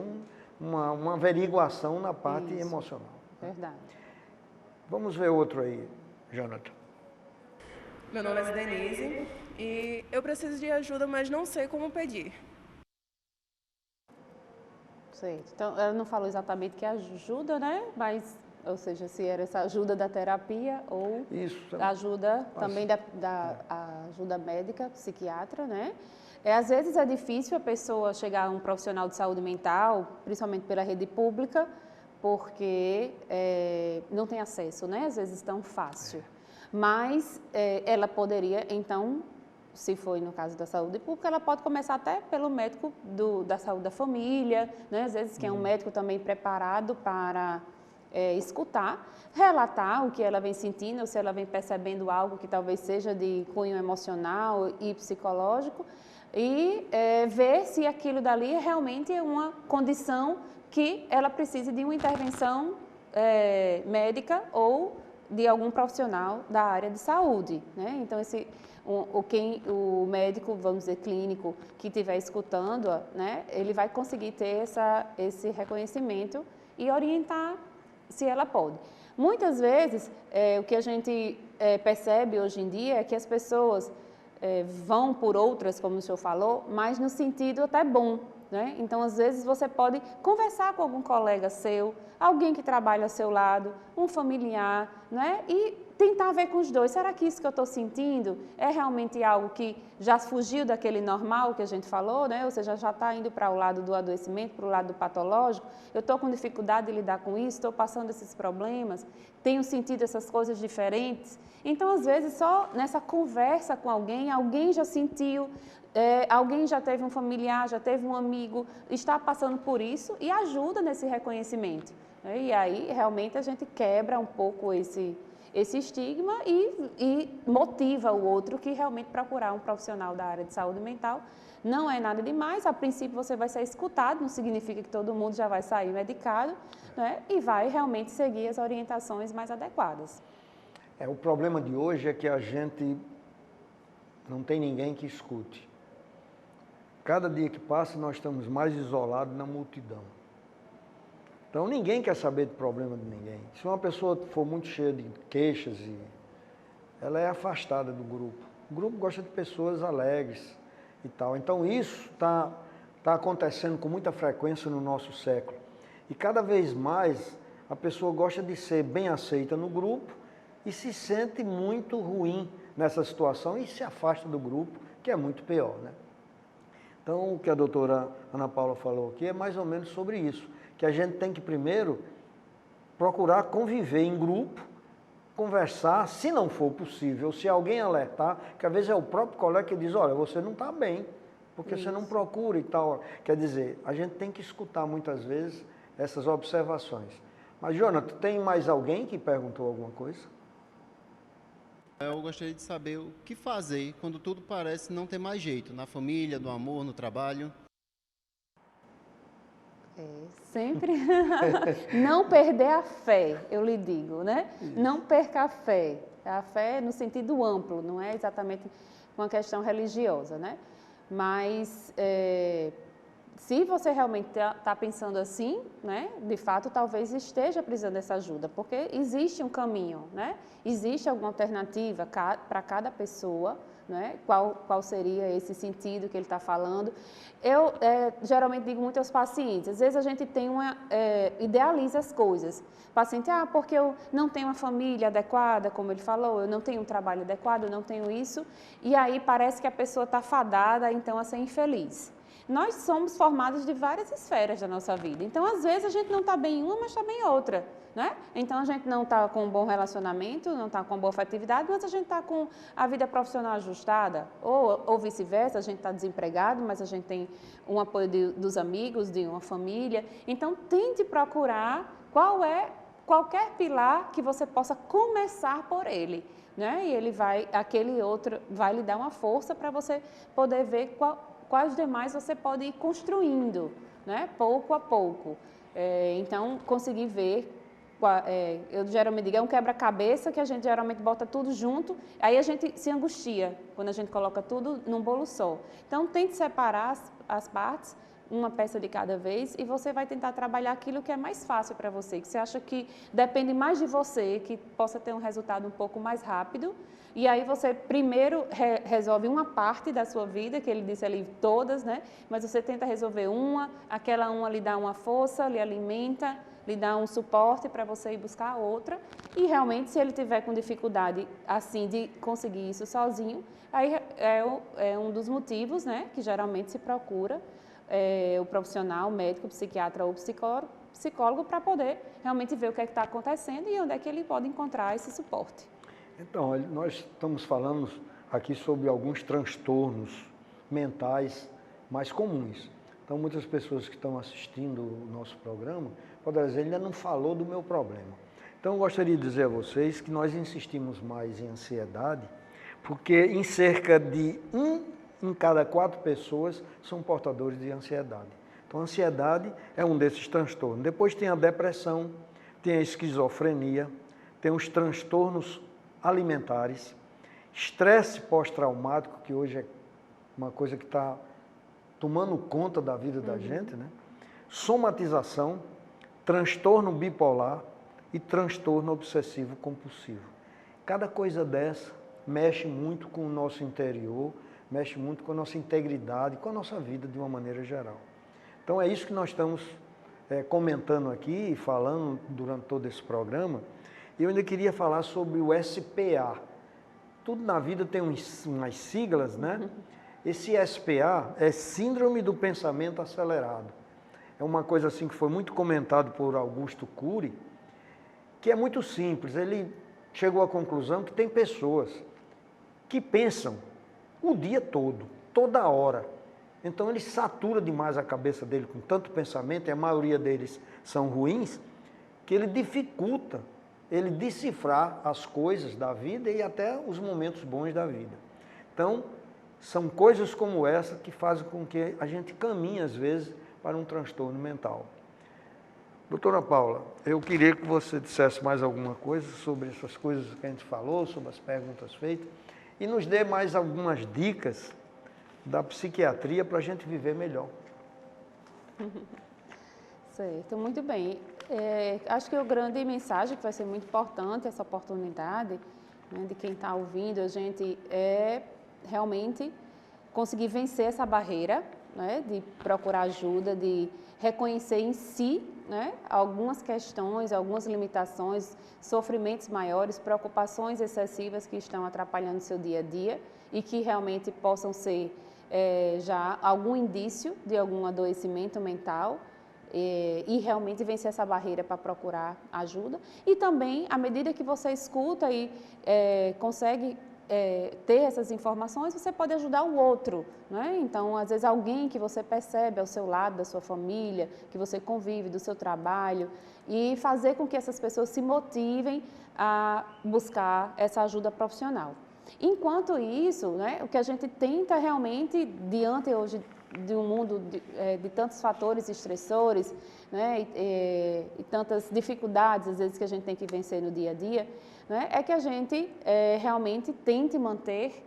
uma averiguação na parte emocional. Verdade. Vamos ver outro aí, Jonathan. Meu nome é Denise e eu preciso de ajuda, mas não sei como pedir. Certo. Então, ela não falou exatamente que ajuda, né? Mas, ou seja, se era essa ajuda da terapia ou ajuda também da ajuda médica, psiquiatra, né? Às vezes é difícil a pessoa chegar a um profissional de saúde mental, principalmente pela rede pública, porque não tem acesso, né? Às vezes tão fácil. Mas ela poderia, então, se foi no caso da saúde pública, ela pode começar até pelo médico da saúde da família, né? Às vezes que é um médico também preparado para escutar, relatar o que ela vem sentindo, ou se ela vem percebendo algo que talvez seja de cunho emocional e psicológico, e ver se aquilo dali realmente é uma condição que ela precisa de uma intervenção médica ou de algum profissional da área de saúde, né? Então, o médico, vamos dizer, clínico, que estiver escutando, né, ele vai conseguir ter esse reconhecimento e orientar se ela pode. Muitas vezes, o que a gente percebe hoje em dia é que as pessoas vão por outras, como o senhor falou, mas no sentido até bom, né? Então, às vezes, você pode conversar com algum colega seu, alguém que trabalha ao seu lado, um familiar, né? E tentar ver com os dois, será que isso que eu estou sentindo é realmente algo que já fugiu daquele normal que a gente falou, né? Ou seja, já está indo para o lado do adoecimento, para o lado do patológico, eu estou com dificuldade de lidar com isso, estou passando esses problemas, tenho sentido essas coisas diferentes. Então, às vezes, só nessa conversa com alguém já sentiu, alguém já teve um familiar, já teve um amigo, está passando por isso e ajuda nesse reconhecimento, né? E aí, realmente, a gente quebra um pouco esse estigma e motiva o outro que realmente procurar um profissional da área de saúde mental. Não é nada demais, a princípio você vai ser escutado, não significa que todo mundo já vai sair medicado, né? E vai realmente seguir as orientações mais adequadas. O problema de hoje é que a gente não tem ninguém que escute. Cada dia que passa nós estamos mais isolados na multidão. Então, ninguém quer saber do problema de ninguém. Se uma pessoa for muito cheia de queixas, ela é afastada do grupo. O grupo gosta de pessoas alegres e tal. Então, isso está acontecendo com muita frequência no nosso século. E cada vez mais a pessoa gosta de ser bem aceita no grupo e se sente muito ruim nessa situação e se afasta do grupo, que é muito pior, né? Então, o que a doutora Ana Paula falou aqui é mais ou menos sobre isso, que a gente tem que primeiro procurar conviver em grupo, conversar, se não for possível, se alguém alertar, que às vezes é o próprio colega que diz, olha, você não está bem, porque você não procura e tal. Quer dizer, a gente tem que escutar muitas vezes essas observações. Mas, Jonathan, tem mais alguém que perguntou alguma coisa? Eu gostaria de saber o que fazer quando tudo parece não ter mais jeito, na família, no amor, no trabalho. Sempre não perder a fé, eu lhe digo, né? Isso. Não perca a fé. A fé no sentido amplo, não é exatamente uma questão religiosa, né? Mas se você realmente está pensando assim, né? De fato, talvez esteja precisando dessa ajuda, porque existe um caminho, né? Existe alguma alternativa para cada pessoa, né? Qual seria esse sentido que ele está falando? Eu geralmente digo muito aos pacientes, às vezes a gente idealiza as coisas. O paciente, porque eu não tenho uma família adequada, como ele falou, eu não tenho um trabalho adequado, eu não tenho isso, e aí parece que a pessoa está fadada, então, a ser infeliz. Nós somos formados de várias esferas da nossa vida, então, às vezes, a gente não está bem em uma, mas está bem em outra, né? Então, a gente não está com um bom relacionamento, não está com boa afetividade, mas a gente está com a vida profissional ajustada, ou vice-versa, a gente está desempregado, mas a gente tem um apoio dos amigos, de uma família. Então, tente procurar qualquer pilar que você possa começar por ele, né? E aquele outro vai lhe dar uma força para você poder ver quais demais você pode ir construindo, né? Pouco a pouco. Então, conseguir ver, eu geralmente digo, é um quebra-cabeça que a gente geralmente bota tudo junto, aí a gente se angustia quando a gente coloca tudo num bolo só. Então, tente separar as partes, uma peça de cada vez, e você vai tentar trabalhar aquilo que é mais fácil para você, que você acha que depende mais de você, que possa ter um resultado um pouco mais rápido, e aí você primeiro resolve uma parte da sua vida, que ele disse ali todas, né? Mas você tenta resolver aquela uma lhe dá uma força, lhe alimenta, lhe dá um suporte para você ir buscar outra, e realmente se ele tiver com dificuldade assim de conseguir isso sozinho, aí é um dos motivos, né, que geralmente se procura o profissional, o médico, o psiquiatra ou psicólogo para poder realmente ver o que é que está acontecendo e onde é que ele pode encontrar esse suporte. Então, nós estamos falando aqui sobre alguns transtornos mentais mais comuns. Então, muitas pessoas que estão assistindo o nosso programa podem dizer, ele ainda não falou do meu problema. Então, eu gostaria de dizer a vocês que nós insistimos mais em ansiedade, porque em cerca de 1 em cada 4 pessoas são portadores de ansiedade. Então, a ansiedade é um desses transtornos. Depois tem a depressão, tem a esquizofrenia, tem os transtornos alimentares, estresse pós-traumático, que hoje é uma coisa que está tomando conta da vida da gente, né? Somatização, transtorno bipolar e transtorno obsessivo compulsivo. Cada coisa dessa mexe muito com o nosso interior, mexe muito com a nossa integridade, com a nossa vida de uma maneira geral. Então é isso que nós estamos comentando aqui e falando durante todo esse programa. Eu ainda queria falar sobre o SPA. Tudo na vida tem umas siglas, né? Esse SPA é Síndrome do Pensamento Acelerado. É uma coisa assim que foi muito comentado por Augusto Cury, que é muito simples. Ele chegou à conclusão que tem pessoas que pensam o dia todo, toda hora. Então ele satura demais a cabeça dele com tanto pensamento, e a maioria deles são ruins, que ele dificulta ele decifrar as coisas da vida e até os momentos bons da vida. Então, são coisas como essa que fazem com que a gente caminhe, às vezes, para um transtorno mental. Doutora Paula, eu queria que você dissesse mais alguma coisa sobre essas coisas que a gente falou, sobre as perguntas feitas, e nos dê mais algumas dicas da psiquiatria para a gente viver melhor. Certo, muito bem. Acho que a grande mensagem que vai ser muito importante, essa oportunidade, né, de quem está ouvindo, a gente realmente conseguir vencer essa barreira, né, de procurar ajuda, de reconhecer em si, né, algumas questões, algumas limitações, sofrimentos maiores, preocupações excessivas que estão atrapalhando o seu dia a dia e que realmente possam ser já algum indício de algum adoecimento mental, e realmente vencer essa barreira para procurar ajuda. E também, à medida que você escuta e consegue ter essas informações, você pode ajudar o outro, né? Então, às vezes, alguém que você percebe ao seu lado, da sua família, que você convive, do seu trabalho, e fazer com que essas pessoas se motivem a buscar essa ajuda profissional. Enquanto isso, né, o que a gente tenta realmente, diante hoje de um mundo de tantos fatores estressores, né, e tantas dificuldades, às vezes, que a gente tem que vencer no dia a dia, né, é que a gente realmente tente manter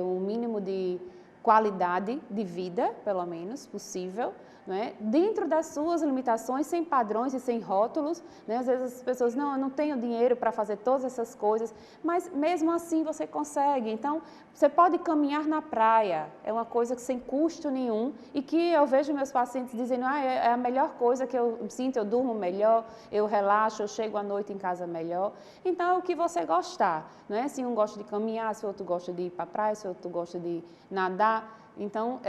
um mínimo de qualidade de vida, pelo menos, possível, né, dentro das suas limitações, sem padrões e sem rótulos, né? Às vezes as pessoas, não, eu não tenho dinheiro para fazer todas essas coisas, mas mesmo assim você consegue. Então, você pode caminhar na praia, é uma coisa que sem custo nenhum, e que eu vejo meus pacientes dizendo, é a melhor coisa que eu sinto, eu durmo melhor, eu relaxo, eu chego à noite em casa melhor. Então, é o que você gostar, né? Se um gosta de caminhar, se o outro gosta de ir para a praia, se o outro gosta de nadar. Então,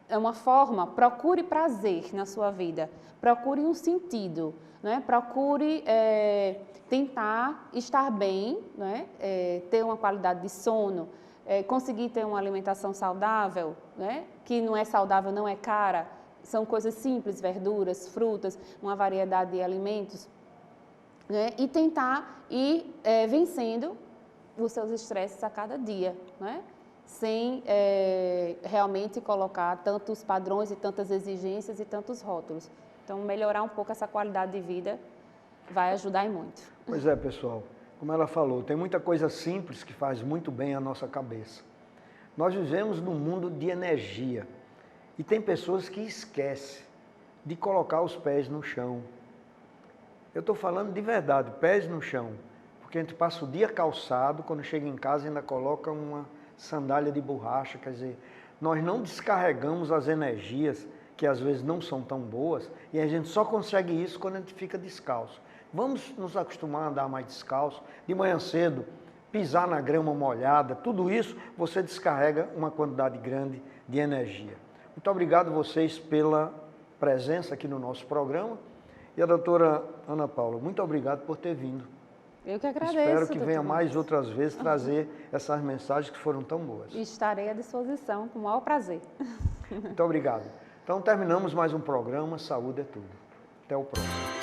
é uma forma, procure prazer na sua vida, procure um sentido, né? Procure tentar estar bem, né? Ter uma qualidade de sono, conseguir ter uma alimentação saudável, né? Que não é saudável, não é cara, são coisas simples, verduras, frutas, uma variedade de alimentos, né? E tentar ir vencendo os seus estresses a cada dia, né? Sem realmente colocar tantos padrões e tantas exigências e tantos rótulos. Então, melhorar um pouco essa qualidade de vida vai ajudar e muito. Pois é, pessoal, como ela falou, tem muita coisa simples que faz muito bem à nossa cabeça. Nós vivemos num mundo de energia e tem pessoas que esquecem de colocar os pés no chão. Eu estou falando de verdade, pés no chão, porque a gente passa o dia calçado, quando chega em casa ainda coloca uma sandália de borracha, quer dizer, nós não descarregamos as energias que às vezes não são tão boas e a gente só consegue isso quando a gente fica descalço. Vamos nos acostumar a andar mais descalço, de manhã cedo, pisar na grama molhada, tudo isso você descarrega uma quantidade grande de energia. Muito obrigado a vocês pela presença aqui no nosso programa e a doutora Ana Paula, muito obrigado por ter vindo. Eu que agradeço. Espero que venha doutor mais Marcos. outras vezes trazer essas mensagens que foram tão boas. Estarei à disposição, com o maior prazer. Muito obrigado. Então terminamos mais um programa Saúde é Tudo. Até o próximo.